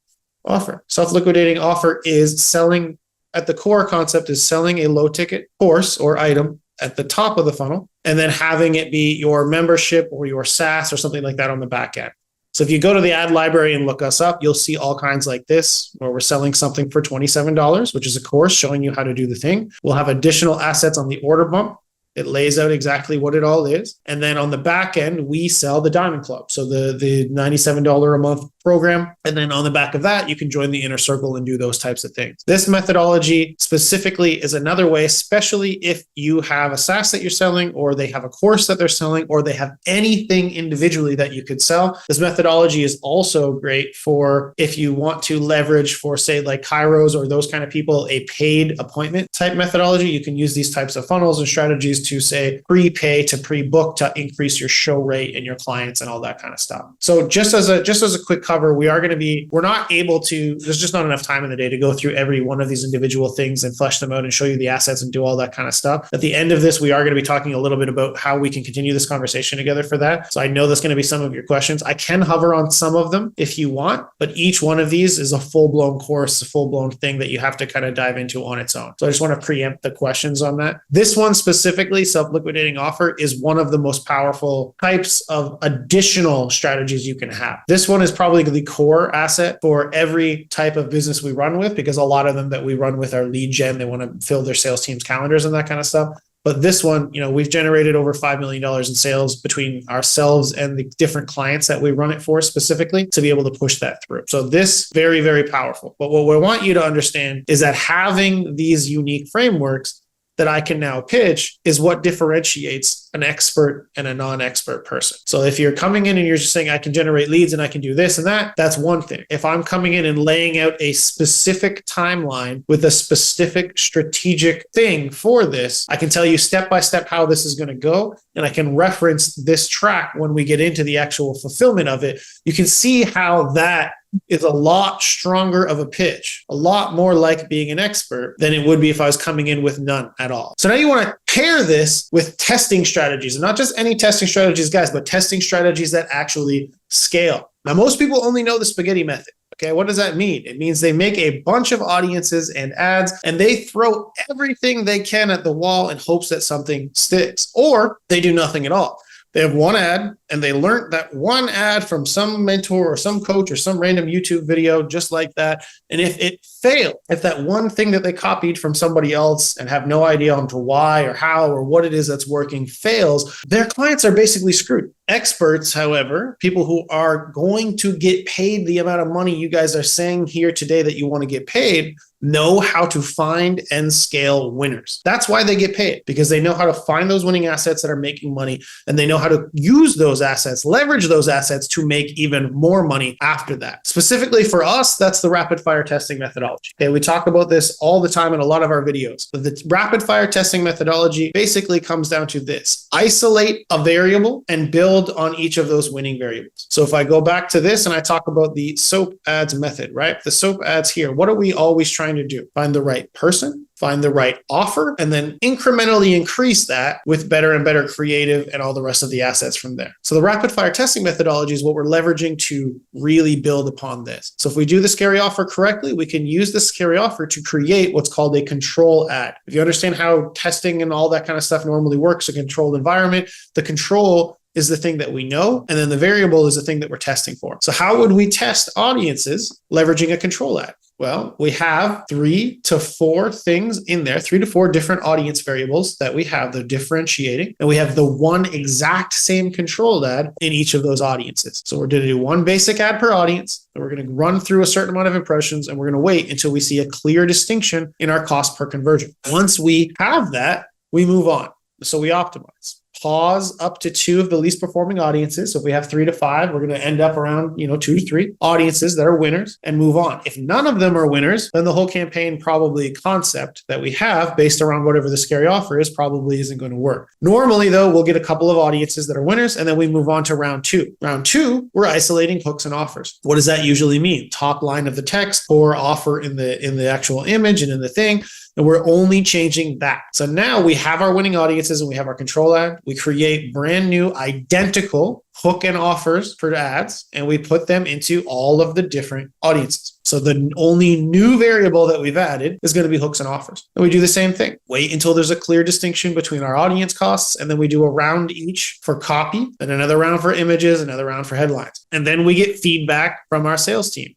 offer? Self-liquidating offer is selling, at the core concept is selling a low ticket course or item at the top of the funnel and then having it be your membership or your SaaS or something like that on the back end. So if you go to the ad library and look us up, you'll see all kinds like this, where we're selling something for $27, which is a course showing you how to do the thing. We'll have additional assets on the order bump. It lays out exactly what it all is. And then on the back end, we sell the Diamond Club. So the $97 a month program. And then on the back of that, you can join the inner circle and do those types of things. This methodology specifically is another way, especially if you have a SaaS that you're selling, or they have a course that they're selling, or they have anything individually that you could sell. This methodology is also great for if you want to leverage for, say, like Kairos or those kind of people, a paid appointment type methodology. You can use these types of funnels and strategies to, say, prepay to pre-book to increase your show rate and your clients and all that kind of stuff. So just as a quick cover, we're not able to, there's just not enough time in the day to go through every one of these individual things and flesh them out and show you the assets and do all that kind of stuff. At the end of this, we are going to be talking a little bit about how we can continue this conversation together for that. So I know that's going to be some of your questions. I can hover on some of them if you want, but each one of these is a full-blown course, a full-blown thing that you have to kind of dive into on its own. So I just want to preempt the questions on that. This one specifically, self-liquidating offer, is one of the most powerful types of additional strategies you can have. This one is probably the core asset for every type of business we run with, because a lot of them that we run with are lead gen. They want to fill their sales team's calendars and that kind of stuff. But this one, we've generated over $5 million in sales between ourselves and the different clients that we run it for specifically to be able to push that through. So this, very, very powerful. But what we want you to understand is that having these unique frameworks that I can now pitch is what differentiates an expert and a non-expert person. So if you're coming in and you're just saying, I can generate leads and I can do this and that, that's one thing. If I'm coming in and laying out a specific timeline with a specific strategic thing for this, I can tell you step by step how this is going to go. And I can reference this track when we get into the actual fulfillment of it. You can see how that is a lot stronger of a pitch, a lot more like being an expert than it would be if I was coming in with none at all. So now you want to pair this with testing strategies, and not just any testing strategies, guys, but testing strategies that actually scale. Now, most people only know the spaghetti method. Okay, what does that mean? It means they make a bunch of audiences and ads, and they throw everything they can at the wall in hopes that something sticks, or they do nothing at all. They have one ad and they learned that one ad from some mentor or some coach or some random YouTube video just like that. And if it failed, if that one thing that they copied from somebody else and have no idea onto why or how or what it is that's working fails, their clients are basically screwed. Experts, however, people who are going to get paid the amount of money you guys are saying here today that you want to get paid, know how to find and scale winners. That's why they get paid, because they know how to find those winning assets that are making money, and they know how to use those assets, leverage those assets to make even more money after that. Specifically for us, that's the rapid fire testing methodology. Okay, we talk about this all the time in a lot of our videos. But the rapid fire testing methodology basically comes down to this: isolate a variable and build on each of those winning variables. So if I go back to this and I talk about the SOAP ads method, right? The SOAP ads here, what are we always trying to do? Find the right person, find the right offer, and then incrementally increase that with better and better creative and all the rest of the assets from there. So the rapid fire testing methodology is what we're leveraging to really build upon this. So if we do the scary offer correctly, we can use the scary offer to create what's called a control ad. If you understand how testing and all that kind of stuff normally works, a controlled environment, the control is the thing that we know, and then the variable is the thing that we're testing for. So how would we test audiences leveraging a control ad? Well, we have 3 to 4 things in there, 3 to 4 different audience variables that we have, they're differentiating, and we have the one exact same controlled ad in each of those audiences. So we're going to do one basic ad per audience, and we're going to run through a certain amount of impressions, and we're going to wait until we see a clear distinction in our cost per conversion. Once we have that, we move on. So we optimize. pause up to 2 of the least performing audiences. So if we have 3 to 5, we're going to end up around, 2 to 3 audiences that are winners and move on. If none of them are winners, then the whole campaign probably concept that we have based around whatever the scary offer is probably isn't going to work. Normally, though, we'll get a couple of audiences that are winners, and then we move on to round 2. Round 2, we're isolating hooks and offers. What does that usually mean? Top line of the text or offer in the actual image and in the thing. And we're only changing that. So now we have our winning audiences and we have our control ad. We create brand new identical hook and offers for ads, and we put them into all of the different audiences. So the only new variable that we've added is going to be hooks and offers. And we do the same thing. Wait until there's a clear distinction between our audience costs, and then we do a round each for copy, and another round for images, another round for headlines. And then we get feedback from our sales team.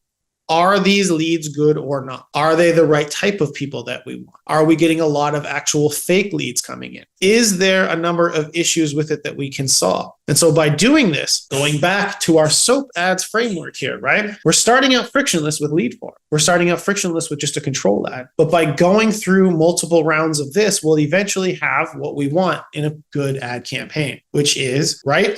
Are these leads good or not? Are they the right type of people that we want? Are we getting a lot of actual fake leads coming in? Is there a number of issues with it that we can solve? And so by doing this, going back to our SOAP ads framework here, right? We're starting out frictionless with lead form. We're starting out frictionless with just a control ad. But by going through multiple rounds of this, we'll eventually have what we want in a good ad campaign, which is right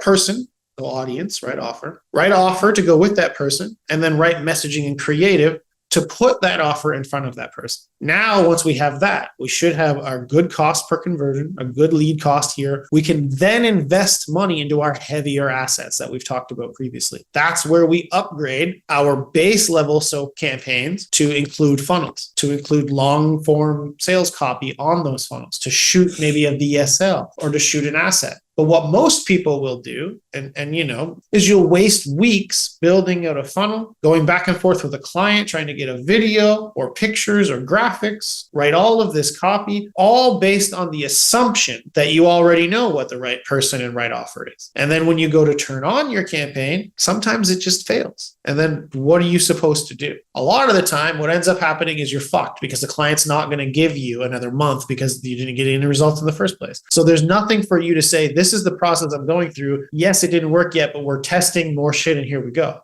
person, audience, right offer to go with that person, and then right messaging and creative to put that offer in front of that person. Now, once we have that, we should have our good cost per conversion, a good lead cost here. We can then invest money into our heavier assets that we've talked about previously. That's where we upgrade our base level SOAP campaigns to include funnels, to include long form sales copy on those funnels, to shoot maybe a VSL or to shoot an asset. But what most people will do, is you'll waste weeks building out a funnel, going back and forth with a client, trying to get a video or pictures or graphics, write all of this copy, all based on the assumption that you already know what the right person and right offer is. And then when you go to turn on your campaign, sometimes it just fails. And then what are you supposed to do? A lot of the time, what ends up happening is you're fucked because the client's not going to give you another month because you didn't get any results in the first place. So there's nothing for you to say, this is the process I'm going through. Yes, it didn't work yet, but we're testing more shit and here we go.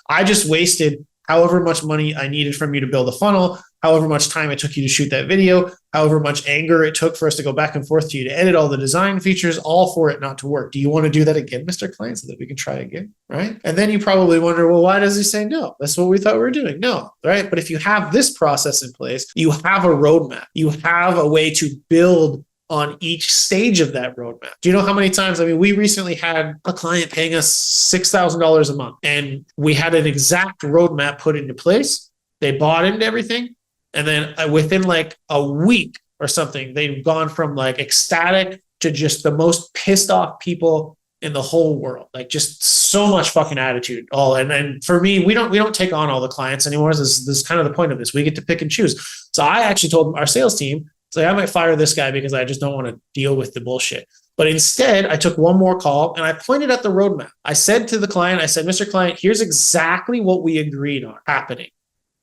I just wasted however much money I needed from you to build a funnel, however much time it took you to shoot that video, however much anger it took for us to go back and forth to you to edit all the design features, all for it not to work. Do you want to do that again, Mr. Client, so that we can try again, right? And then you probably wonder, well, why does he say no? That's what we thought we were doing. No, right? But if you have this process in place, you have a roadmap. You have a way to build on each stage of that roadmap. Do you know how many times? We recently had a client paying us $6,000 a month, and we had an exact roadmap put into place. They bought into everything. And then within like a week or something, they've gone from like ecstatic to just the most pissed off people in the whole world. Like just so much fucking attitude. And for me, we don't take on all the clients anymore. This is kind of the point of this. We get to pick and choose. So I actually told our sales team, I might fire this guy because I just don't want to deal with the bullshit. But instead, I took one more call and I pointed at the roadmap. I said to the client, Mr. Client, here's exactly what we agreed on happening.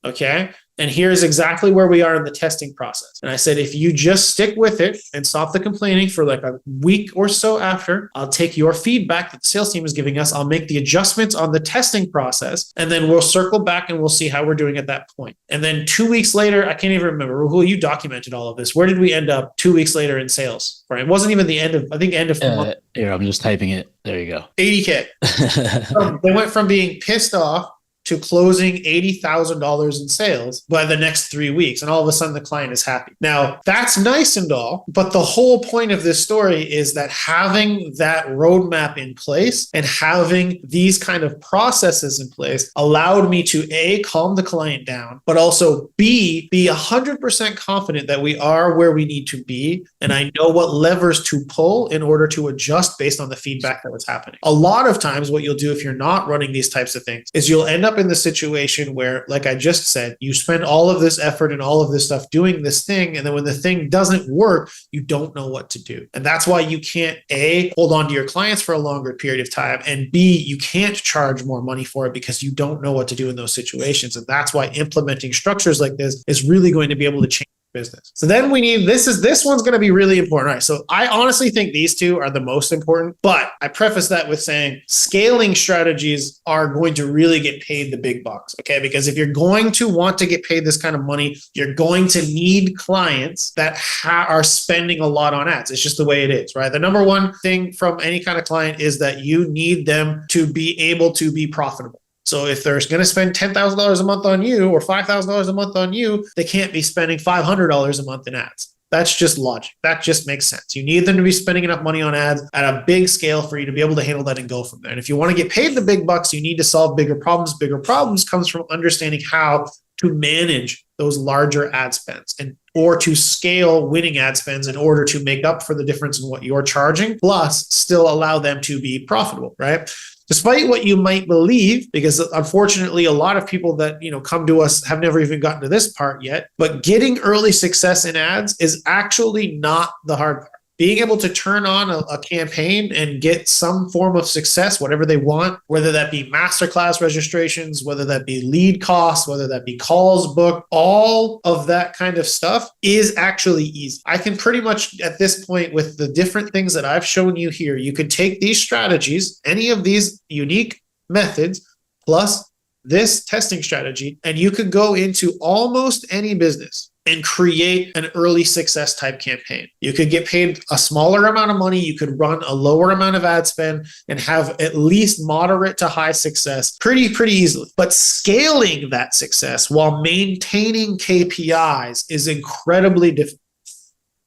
Okay. And here's exactly where we are in the testing process. And I said, if you just stick with it and stop the complaining for like a week or so after, I'll take your feedback that the sales team is giving us. I'll make the adjustments on the testing process, and then we'll circle back and we'll see how we're doing at that point. And then 2 weeks later, I can't even remember, Rahul, you documented all of this. Where did we end up 2 weeks later in sales? Right. It wasn't even the end of the month. Here, I'm just typing it. There you go. 80K. They went from being pissed off to closing $80,000 in sales by the next 3 weeks. And all of a sudden the client is happy. Now that's nice and all, but the whole point of this story is that having that roadmap in place and having these kind of processes in place allowed me to A, calm the client down, but also B, be 100% confident that we are where we need to be. And I know what levers to pull in order to adjust based on the feedback that was happening. A lot of times what you'll do if you're not running these types of things is you'll end up in the situation where, like I just said, you spend all of this effort and all of this stuff doing this thing. And then when the thing doesn't work, you don't know what to do. And that's why you can't A, hold on to your clients for a longer period of time. And B, you can't charge more money for it because you don't know what to do in those situations. And that's why implementing structures like this is really going to be able to change business. So then we need, this one's going to be really important. All right. So I honestly think these two are the most important, but I preface that with saying scaling strategies are going to really get paid the big bucks. Okay. Because if you're going to want to get paid this kind of money, you're going to need clients that are spending a lot on ads. It's just the way it is, right? The number one thing from any kind of client is that you need them to be able to be profitable. So if they're going to spend $10,000 a month on you or $5,000 a month on you, they can't be spending $500 a month in ads. That's just logic. That just makes sense. You need them to be spending enough money on ads at a big scale for you to be able to handle that and go from there. And if you want to get paid the big bucks, you need to solve bigger problems. Bigger problems comes from understanding how to manage those larger ad spends or to scale winning ad spends in order to make up for the difference in what you're charging, plus still allow them to be profitable, right? Despite what you might believe, because unfortunately, a lot of people that come to us have never even gotten to this part yet, but getting early success in ads is actually not the hard part. Being able to turn on a campaign and get some form of success, whatever they want, whether that be masterclass registrations, whether that be lead costs, whether that be calls booked, all of that kind of stuff is actually easy. I can pretty much at this point, with the different things that I've shown you here, you could take these strategies, any of these unique methods, plus this testing strategy, and you could go into almost any business and create an early success type campaign. You could get paid a smaller amount of money. You could run a lower amount of ad spend and have at least moderate to high success pretty easily. But scaling that success while maintaining KPIs is incredibly difficult.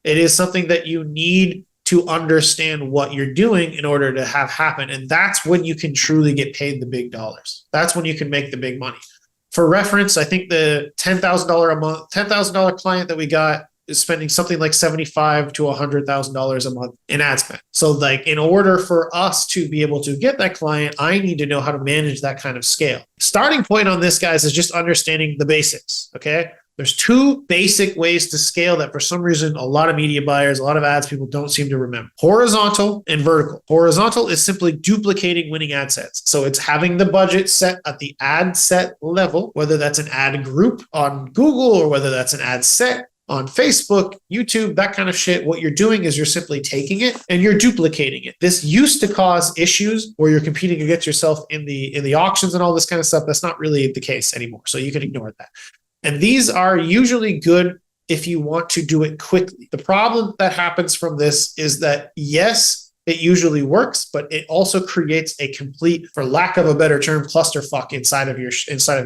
It is something that you need to understand what you're doing in order to have happen. And that's when you can truly get paid the big dollars. That's when you can make the big money. For reference, I think the $10,000 a month, $10,000 client that we got is spending something like $75,000 to $100,000 a month in ad spend. So like in order for us to be able to get that client, I need to know how to manage that kind of scale. Starting point on this, guys, is just understanding the basics. Okay. There's two basic ways to scale that for some reason, a lot of media buyers, a lot of ads people don't seem to remember. Horizontal and vertical. Horizontal is simply duplicating winning ad sets. So it's having the budget set at the ad set level, whether that's an ad group on Google or whether that's an ad set on Facebook, YouTube, that kind of shit. What you're doing is you're simply taking it and you're duplicating it. This used to cause issues where you're competing against yourself in the auctions and all this kind of stuff. That's not really the case anymore. So you can ignore that. And these are usually good if you want to do it quickly. The problem that happens from this is that, yes, it usually works, but it also creates a complete, for lack of a better term, clusterfuck inside of your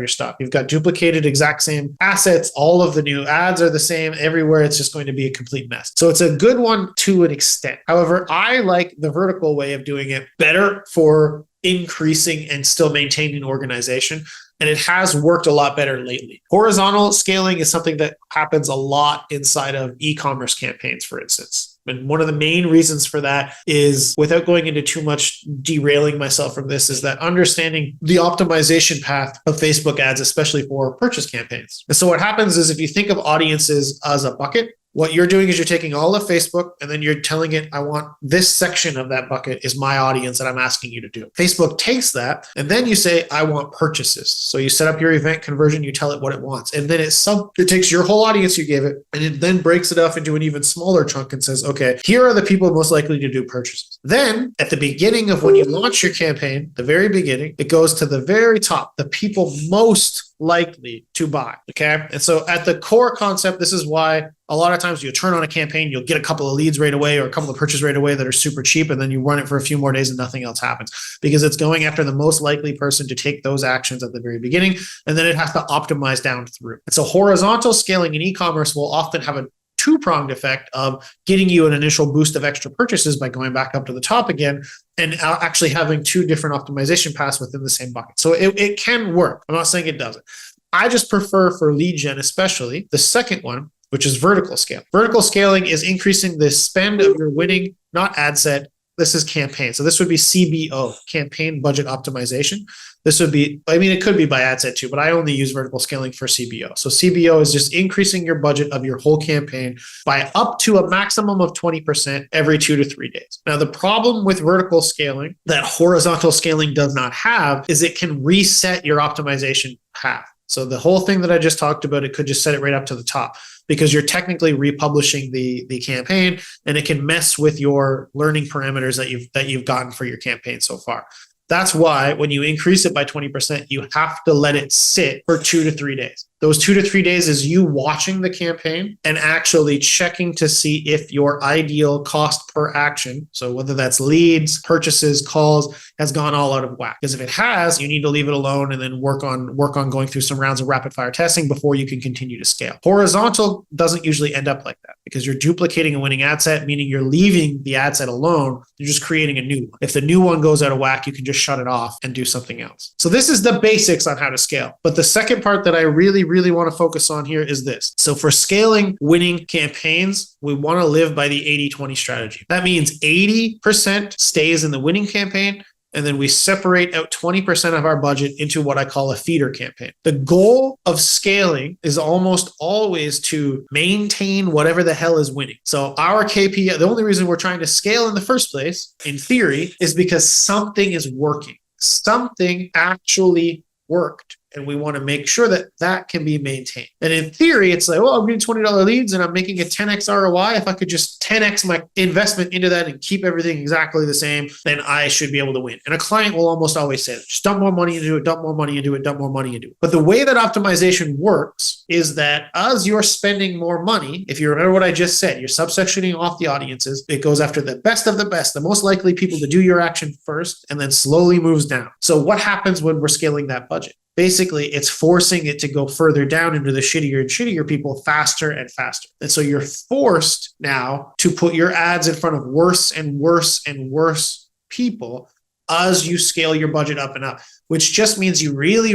stuff. You've got duplicated exact same assets. All of the new ads are the same everywhere. It's just going to be a complete mess. So it's a good one to an extent. However, I like the vertical way of doing it better for increasing and still maintaining organization. And it has worked a lot better lately. Horizontal scaling is something that happens a lot inside of e-commerce campaigns, for instance. And one of the main reasons for that is, without going into too much derailing myself from this, is that understanding the optimization path of Facebook ads, especially for purchase campaigns. And so what happens is, if you think of audiences as a bucket, what you're doing is you're taking all of Facebook and then you're telling it, I want this section of that bucket is my audience that I'm asking you to do. Facebook takes that and then you say, I want purchases. So you set up your event conversion, you tell it what it wants. And then it takes your whole audience you gave it and it then breaks it up into an even smaller chunk and says, okay, here are the people most likely to do purchases. Then at the beginning of when you launch your campaign, the very beginning, it goes to the very top, the people most likely to buy. Okay. And so at the core concept, this is why a lot of times you'll turn on a campaign, you'll get a couple of leads right away or a couple of purchases right away that are super cheap. And then you run it for a few more days and nothing else happens, because it's going after the most likely person to take those actions at the very beginning. And then it has to optimize down through. And so horizontal scaling in e-commerce will often have a two-pronged effect of getting you an initial boost of extra purchases by going back up to the top again and actually having two different optimization paths within the same bucket. So it can work. I'm not saying it doesn't. I just prefer, for lead gen especially, the second one, which is vertical scale. Vertical scaling is increasing the spend of your winning, not ad set. This is campaign. So this would be CBO, campaign budget optimization. This would be, I mean, it could be by ad set too, but I only use vertical scaling for CBO. So CBO is just increasing your budget of your whole campaign by up to a maximum of 20% every 2 to 3 days. Now, the problem with vertical scaling that horizontal scaling does not have is it can reset your optimization path. So the whole thing that I just talked about, it could just set it right up to the top because you're technically republishing the campaign, and it can mess with your learning parameters that you've gotten for your campaign so far. That's why when you increase it by 20%, you have to let it sit for 2 to 3 days. Those 2 to 3 days is you watching the campaign and actually checking to see if your ideal cost per action, so whether that's leads, purchases, calls, has gone all out of whack. Because if it has, you need to leave it alone and then work on going through some rounds of rapid fire testing before you can continue to scale. Horizontal doesn't usually end up like that because you're duplicating a winning ad set, meaning you're leaving the ad set alone. You're just creating a new one. If the new one goes out of whack, you can just shut it off and do something else. So this is the basics on how to scale. But the second part that I really want to focus on here is this. So for scaling winning campaigns, we want to live by the 80-20 strategy. That means 80% stays in the winning campaign, and then we separate out 20% of our budget into what I call a feeder campaign. The goal of scaling is almost always to maintain whatever the hell is winning. So our KPI, the only reason we're trying to scale in the first place, in theory, is because something is working. Something actually worked. And we want to make sure that that can be maintained. And in theory, it's like, well, I'm getting $20 leads and I'm making a 10x ROI. If I could just 10x my investment into that and keep everything exactly the same, then I should be able to win. And a client will almost always say that. Just dump more money into it, dump more money into it, dump more money into it. But the way that optimization works is that as you're spending more money, if you remember what I just said, you're subsectioning off the audiences. It goes after the best of the best, the most likely people to do your action first, and then slowly moves down. So what happens when we're scaling that budget? Basically, it's forcing it to go further down into the shittier and shittier people faster and faster. And so you're forced now to put your ads in front of worse and worse and worse people as you scale your budget up and up, which just means you really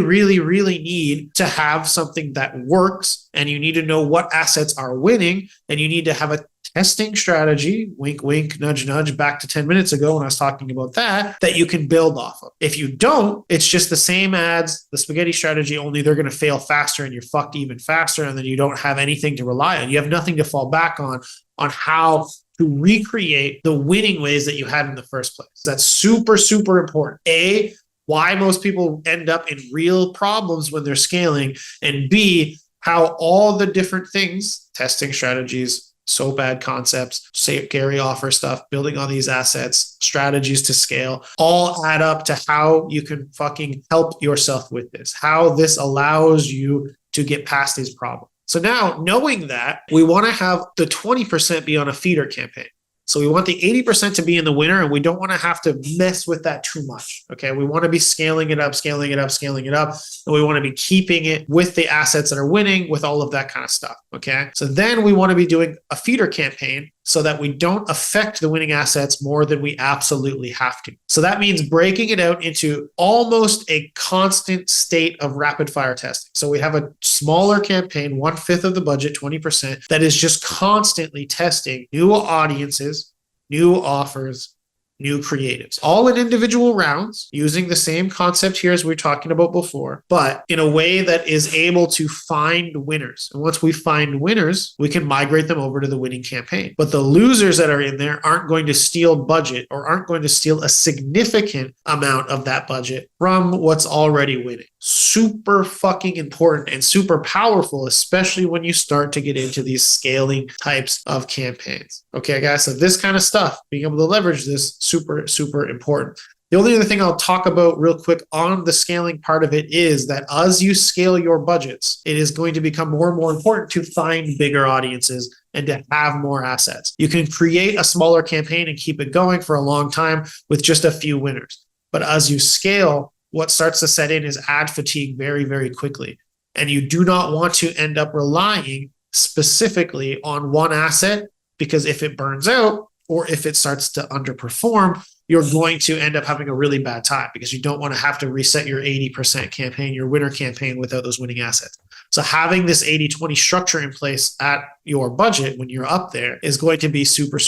need to have something that works, and you need to know what assets are winning, and you need to have a testing strategy, wink, wink, nudge, nudge, back to 10 minutes ago when I was talking about that you can build off of. If you don't, it's just the same ads, the spaghetti strategy, only they're going to fail faster and you're fucked even faster, and then you don't have anything to rely on. You have nothing to fall back on how to recreate the winning ways that you had in the first place. That's super important. A, why most people end up in real problems when they're scaling, and B, how all the different things, testing strategies, so bad concepts, say Gary offer stuff, building on these assets, strategies to scale, all add up to how you can fucking help yourself with this, how this allows you to get past these problems. So now, knowing that, we want to have the 20% be on a feeder campaign. So we want the 80% to be in the winner, and we don't want to have to mess with that too much. Okay. We want to be scaling it up. And we want to be keeping it with the assets that are winning, with all of that kind of stuff. Okay. So then we want to be doing a feeder campaign so that we don't affect the winning assets more than we absolutely have to. So that means breaking it out into almost a constant state of rapid fire testing. So we have a smaller campaign, 1/5 of the budget, 20%, that is just constantly testing new audiences, new offers, new creatives, all in individual rounds, using the same concept here as we were talking about before, but in a way that is able to find winners. And once we find winners, we can migrate them over to the winning campaign. But the losers that are in there aren't going to steal budget, or aren't going to steal a significant amount of that budget from what's already winning. Super fucking important and super powerful, especially when you start to get into these scaling types of campaigns. Okay, guys, so this kind of stuff, being able to leverage this, super important. The only other thing I'll talk about real quick on the scaling part of it is that as you scale your budgets, it is going to become more and more important to find bigger audiences and to have more assets. You can create a smaller campaign and keep it going for a long time with just a few winners. But as you scale, what starts to set in is ad fatigue very quickly. And you do not want to end up relying specifically on one asset, because if it burns out or if it starts to underperform, you're going to end up having a really bad time, because you don't want to have to reset your 80% campaign, your winner campaign, without those winning assets. So having this 80-20 structure in place at your budget when you're up there is going to be super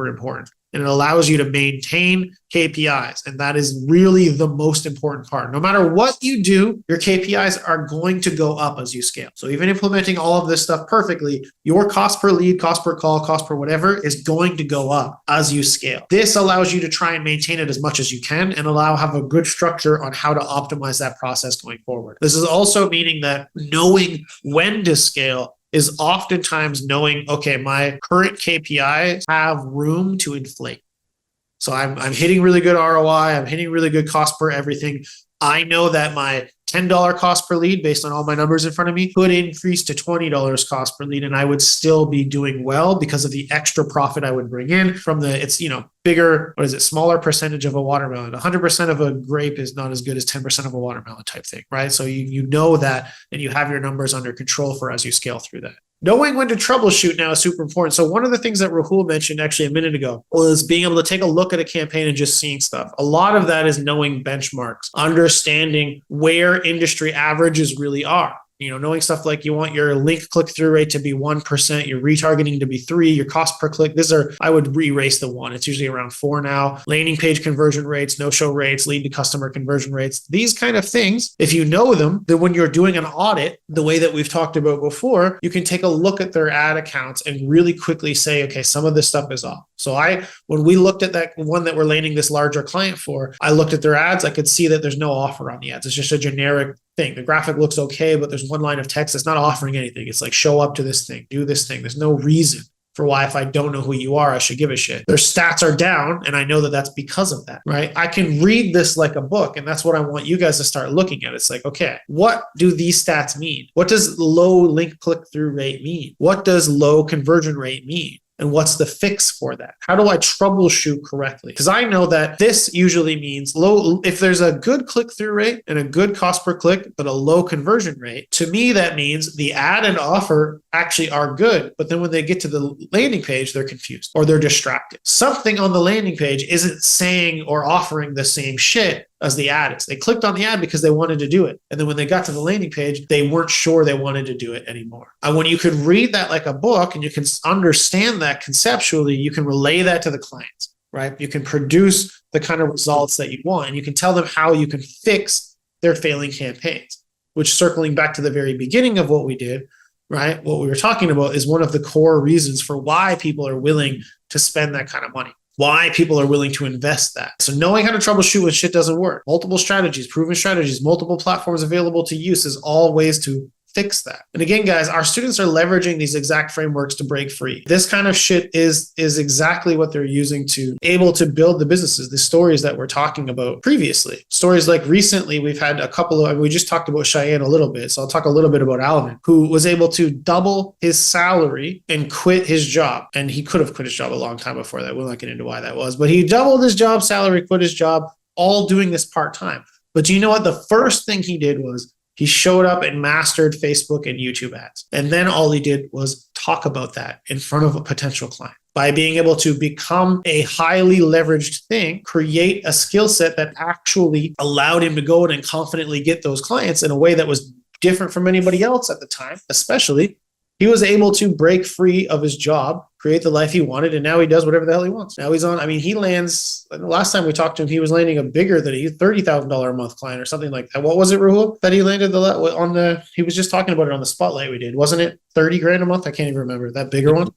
important. and it allows you to maintain KPIs. And that is really the most important part. No matter what you do, your KPIs are going to go up as you scale. So even implementing all of this stuff perfectly, your cost per lead, cost per call, cost per whatever is going to go up as you scale. This allows you to try and maintain it as much as you can and have a good structure on how to optimize that process going forward. This is also meaning that knowing when to scale is oftentimes knowing, okay, my current KPIs have room to inflate. So I'm hitting really good ROI. I'm hitting really good cost per everything. I know that my $10 cost per lead, based on all my numbers in front of me, could increase to $20 cost per lead, and I would still be doing well because of the extra profit I would bring in from bigger, smaller percentage of a watermelon. 100% of a grape is not as good as 10% of a watermelon type thing, right? So you know that, and you have your numbers under control for as you scale through that. Knowing when to troubleshoot now is super important. So one of the things that Rahul mentioned actually a minute ago was being able to take a look at a campaign and just seeing stuff. A lot of that is knowing benchmarks, understanding where industry averages really are. Knowing stuff like you want your link click-through rate to be 1%, your retargeting to be 3%, your cost per click. I would erase the 1. It's usually around 4 now. Landing page conversion rates, no-show rates, lead to customer conversion rates. These kind of things, if you know them, then when you're doing an audit, the way that we've talked about before, you can take a look at their ad accounts and really quickly say, okay, some of this stuff is off. So when we looked at that one that we're landing this larger client for, I looked at their ads. I could see that there's no offer on the ads. It's just a generic thing. The graphic looks okay, but there's one line of text that's not offering anything. It's like, show up to this thing, do this thing. There's no reason for why, if I don't know who you are, I should give a shit. Their stats are down, and I know that that's because of that, right? I can read this like a book, and that's what I want you guys to start looking at. It's like, okay, what do these stats mean? What does low link click-through rate mean? What does low conversion rate mean? And what's the fix for that? How do I troubleshoot correctly? Because I know that this usually means low. If there's a good click-through rate and a good cost per click, but a low conversion rate, to me, that means the ad and offer actually are good. But then when they get to the landing page, they're confused or they're distracted. Something on the landing page isn't saying or offering the same shit as the ad is. They clicked on the ad because they wanted to do it. And then when they got to the landing page, they weren't sure they wanted to do it anymore. And when you could read that like a book and you can understand that conceptually, you can relay that to the clients, right? You can produce the kind of results that you want, and you can tell them how you can fix their failing campaigns, which, circling back to the very beginning of what we did, right? What we were talking about is one of the core reasons for why people are willing to spend that kind of money. Why people are willing to invest that. So knowing how to troubleshoot when shit doesn't work, multiple strategies, proven strategies, multiple platforms available to use is all ways to fix that. And again, guys, our students are leveraging these exact frameworks to break free. This kind of shit is exactly what they're using to able to build the businesses, the stories that we're talking about previously. Stories like recently, we've had a couple of, we just talked about Cheyenne a little bit. So I'll talk a little bit about Alvin, who was able to double his salary and quit his job. And he could have quit his job a long time before that. We'll not get into why that was, but he doubled his job salary, quit his job, all doing this part-time. But do you know what? The first thing he did was he showed up and mastered Facebook and YouTube ads. And then all he did was talk about that in front of a potential client. By being able to become a highly leveraged thing, create a skill set that actually allowed him to go in and confidently get those clients in a way that was different from anybody else at the time, especially. He was able to break free of his job, create the life he wanted, and now he does whatever the hell he wants. Now he's on, he lands, the last time we talked to him, he was landing a bigger than $30,000 a month client or something like that. What was it, Rahul, that he landed he was just talking about it on the spotlight we did. Wasn't it 30 grand a month? I can't even remember. That bigger one?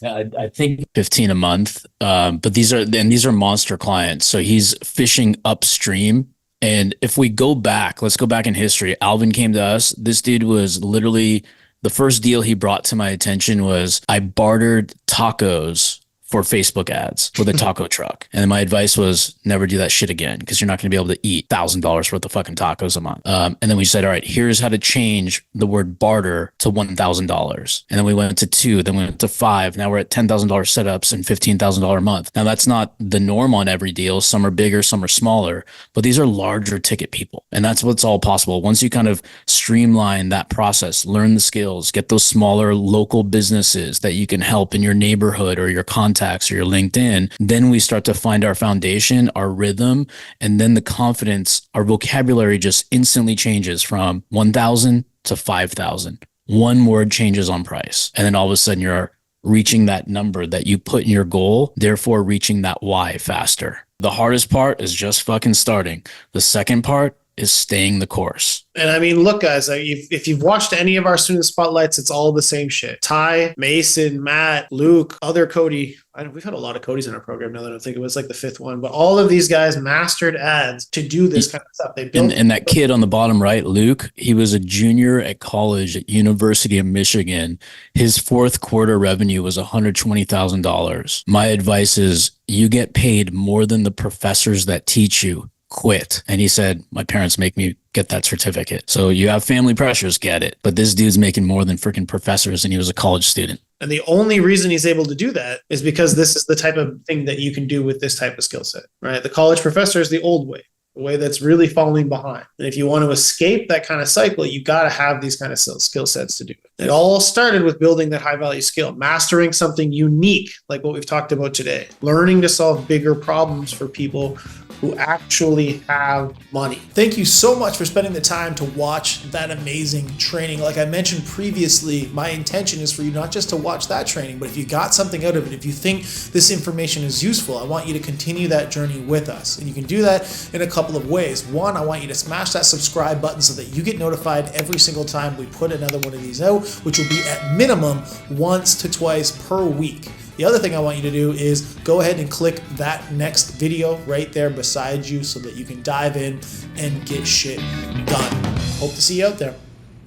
I think 15 a month. But these are monster clients. So he's fishing upstream. And if we go back, let's go back in history. Alvin came to us. This dude was literally, the first deal he brought to my attention was I bartered tacos for Facebook ads with a taco truck. And my advice was never do that shit again, because you're not going to be able to eat $1,000 worth of fucking tacos a month. And then we said, all right, here's how to change the word barter to $1,000. And then we went to 2, then we went to 5. Now we're at $10,000 setups and $15,000 a month. Now that's not the norm on every deal. Some are bigger, some are smaller, but these are larger ticket people. And that's what's all possible. Once you kind of streamline that process, learn the skills, get those smaller local businesses that you can help in your neighborhood or your contacts or your LinkedIn, then we start to find our foundation, our rhythm, and then the confidence, our vocabulary just instantly changes from 1,000 to 5,000. One word changes on price. And then all of a sudden you're reaching that number that you put in your goal, therefore reaching that why faster. The hardest part is just fucking starting. The second part is staying the course. And I mean, look, guys, if you've watched any of our student spotlights, it's all the same shit. Ty, Mason, Matt, Luke, other Cody. We've had a lot of Codys in our program now that I think it was like the fifth one, but all of these guys mastered ads to do this kind of stuff. They built and that kid on the bottom right, Luke, he was a junior at college at University of Michigan. His fourth quarter revenue was $120,000. My advice is you get paid more than the professors that teach you. Quit. And he said, my parents make me get that certificate. So you have family pressures, get it. But this dude's making more than freaking professors, and he was a college student. And the only reason he's able to do that is because this is the type of thing that you can do with this type of skill set, right? The college professor is the old way, the way that's really falling behind. And if you want to escape that kind of cycle, you got to have these kind of skill sets to do it. It all started with building that high value skill, mastering something unique, like what we've talked about today, learning to solve bigger problems for people who actually have money. Thank you so much for spending the time to watch that amazing training. Like I mentioned previously, my intention is for you not just to watch that training, but if you got something out of it, if you think this information is useful, I want you to continue that journey with us. And you can do that in a couple of ways. One, I want you to smash that subscribe button so that you get notified every single time we put another one of these out, which will be at minimum once to twice per week. The other thing I want you to do is go ahead and click that next video right there beside you so that you can dive in and get shit done. Hope to see you out there.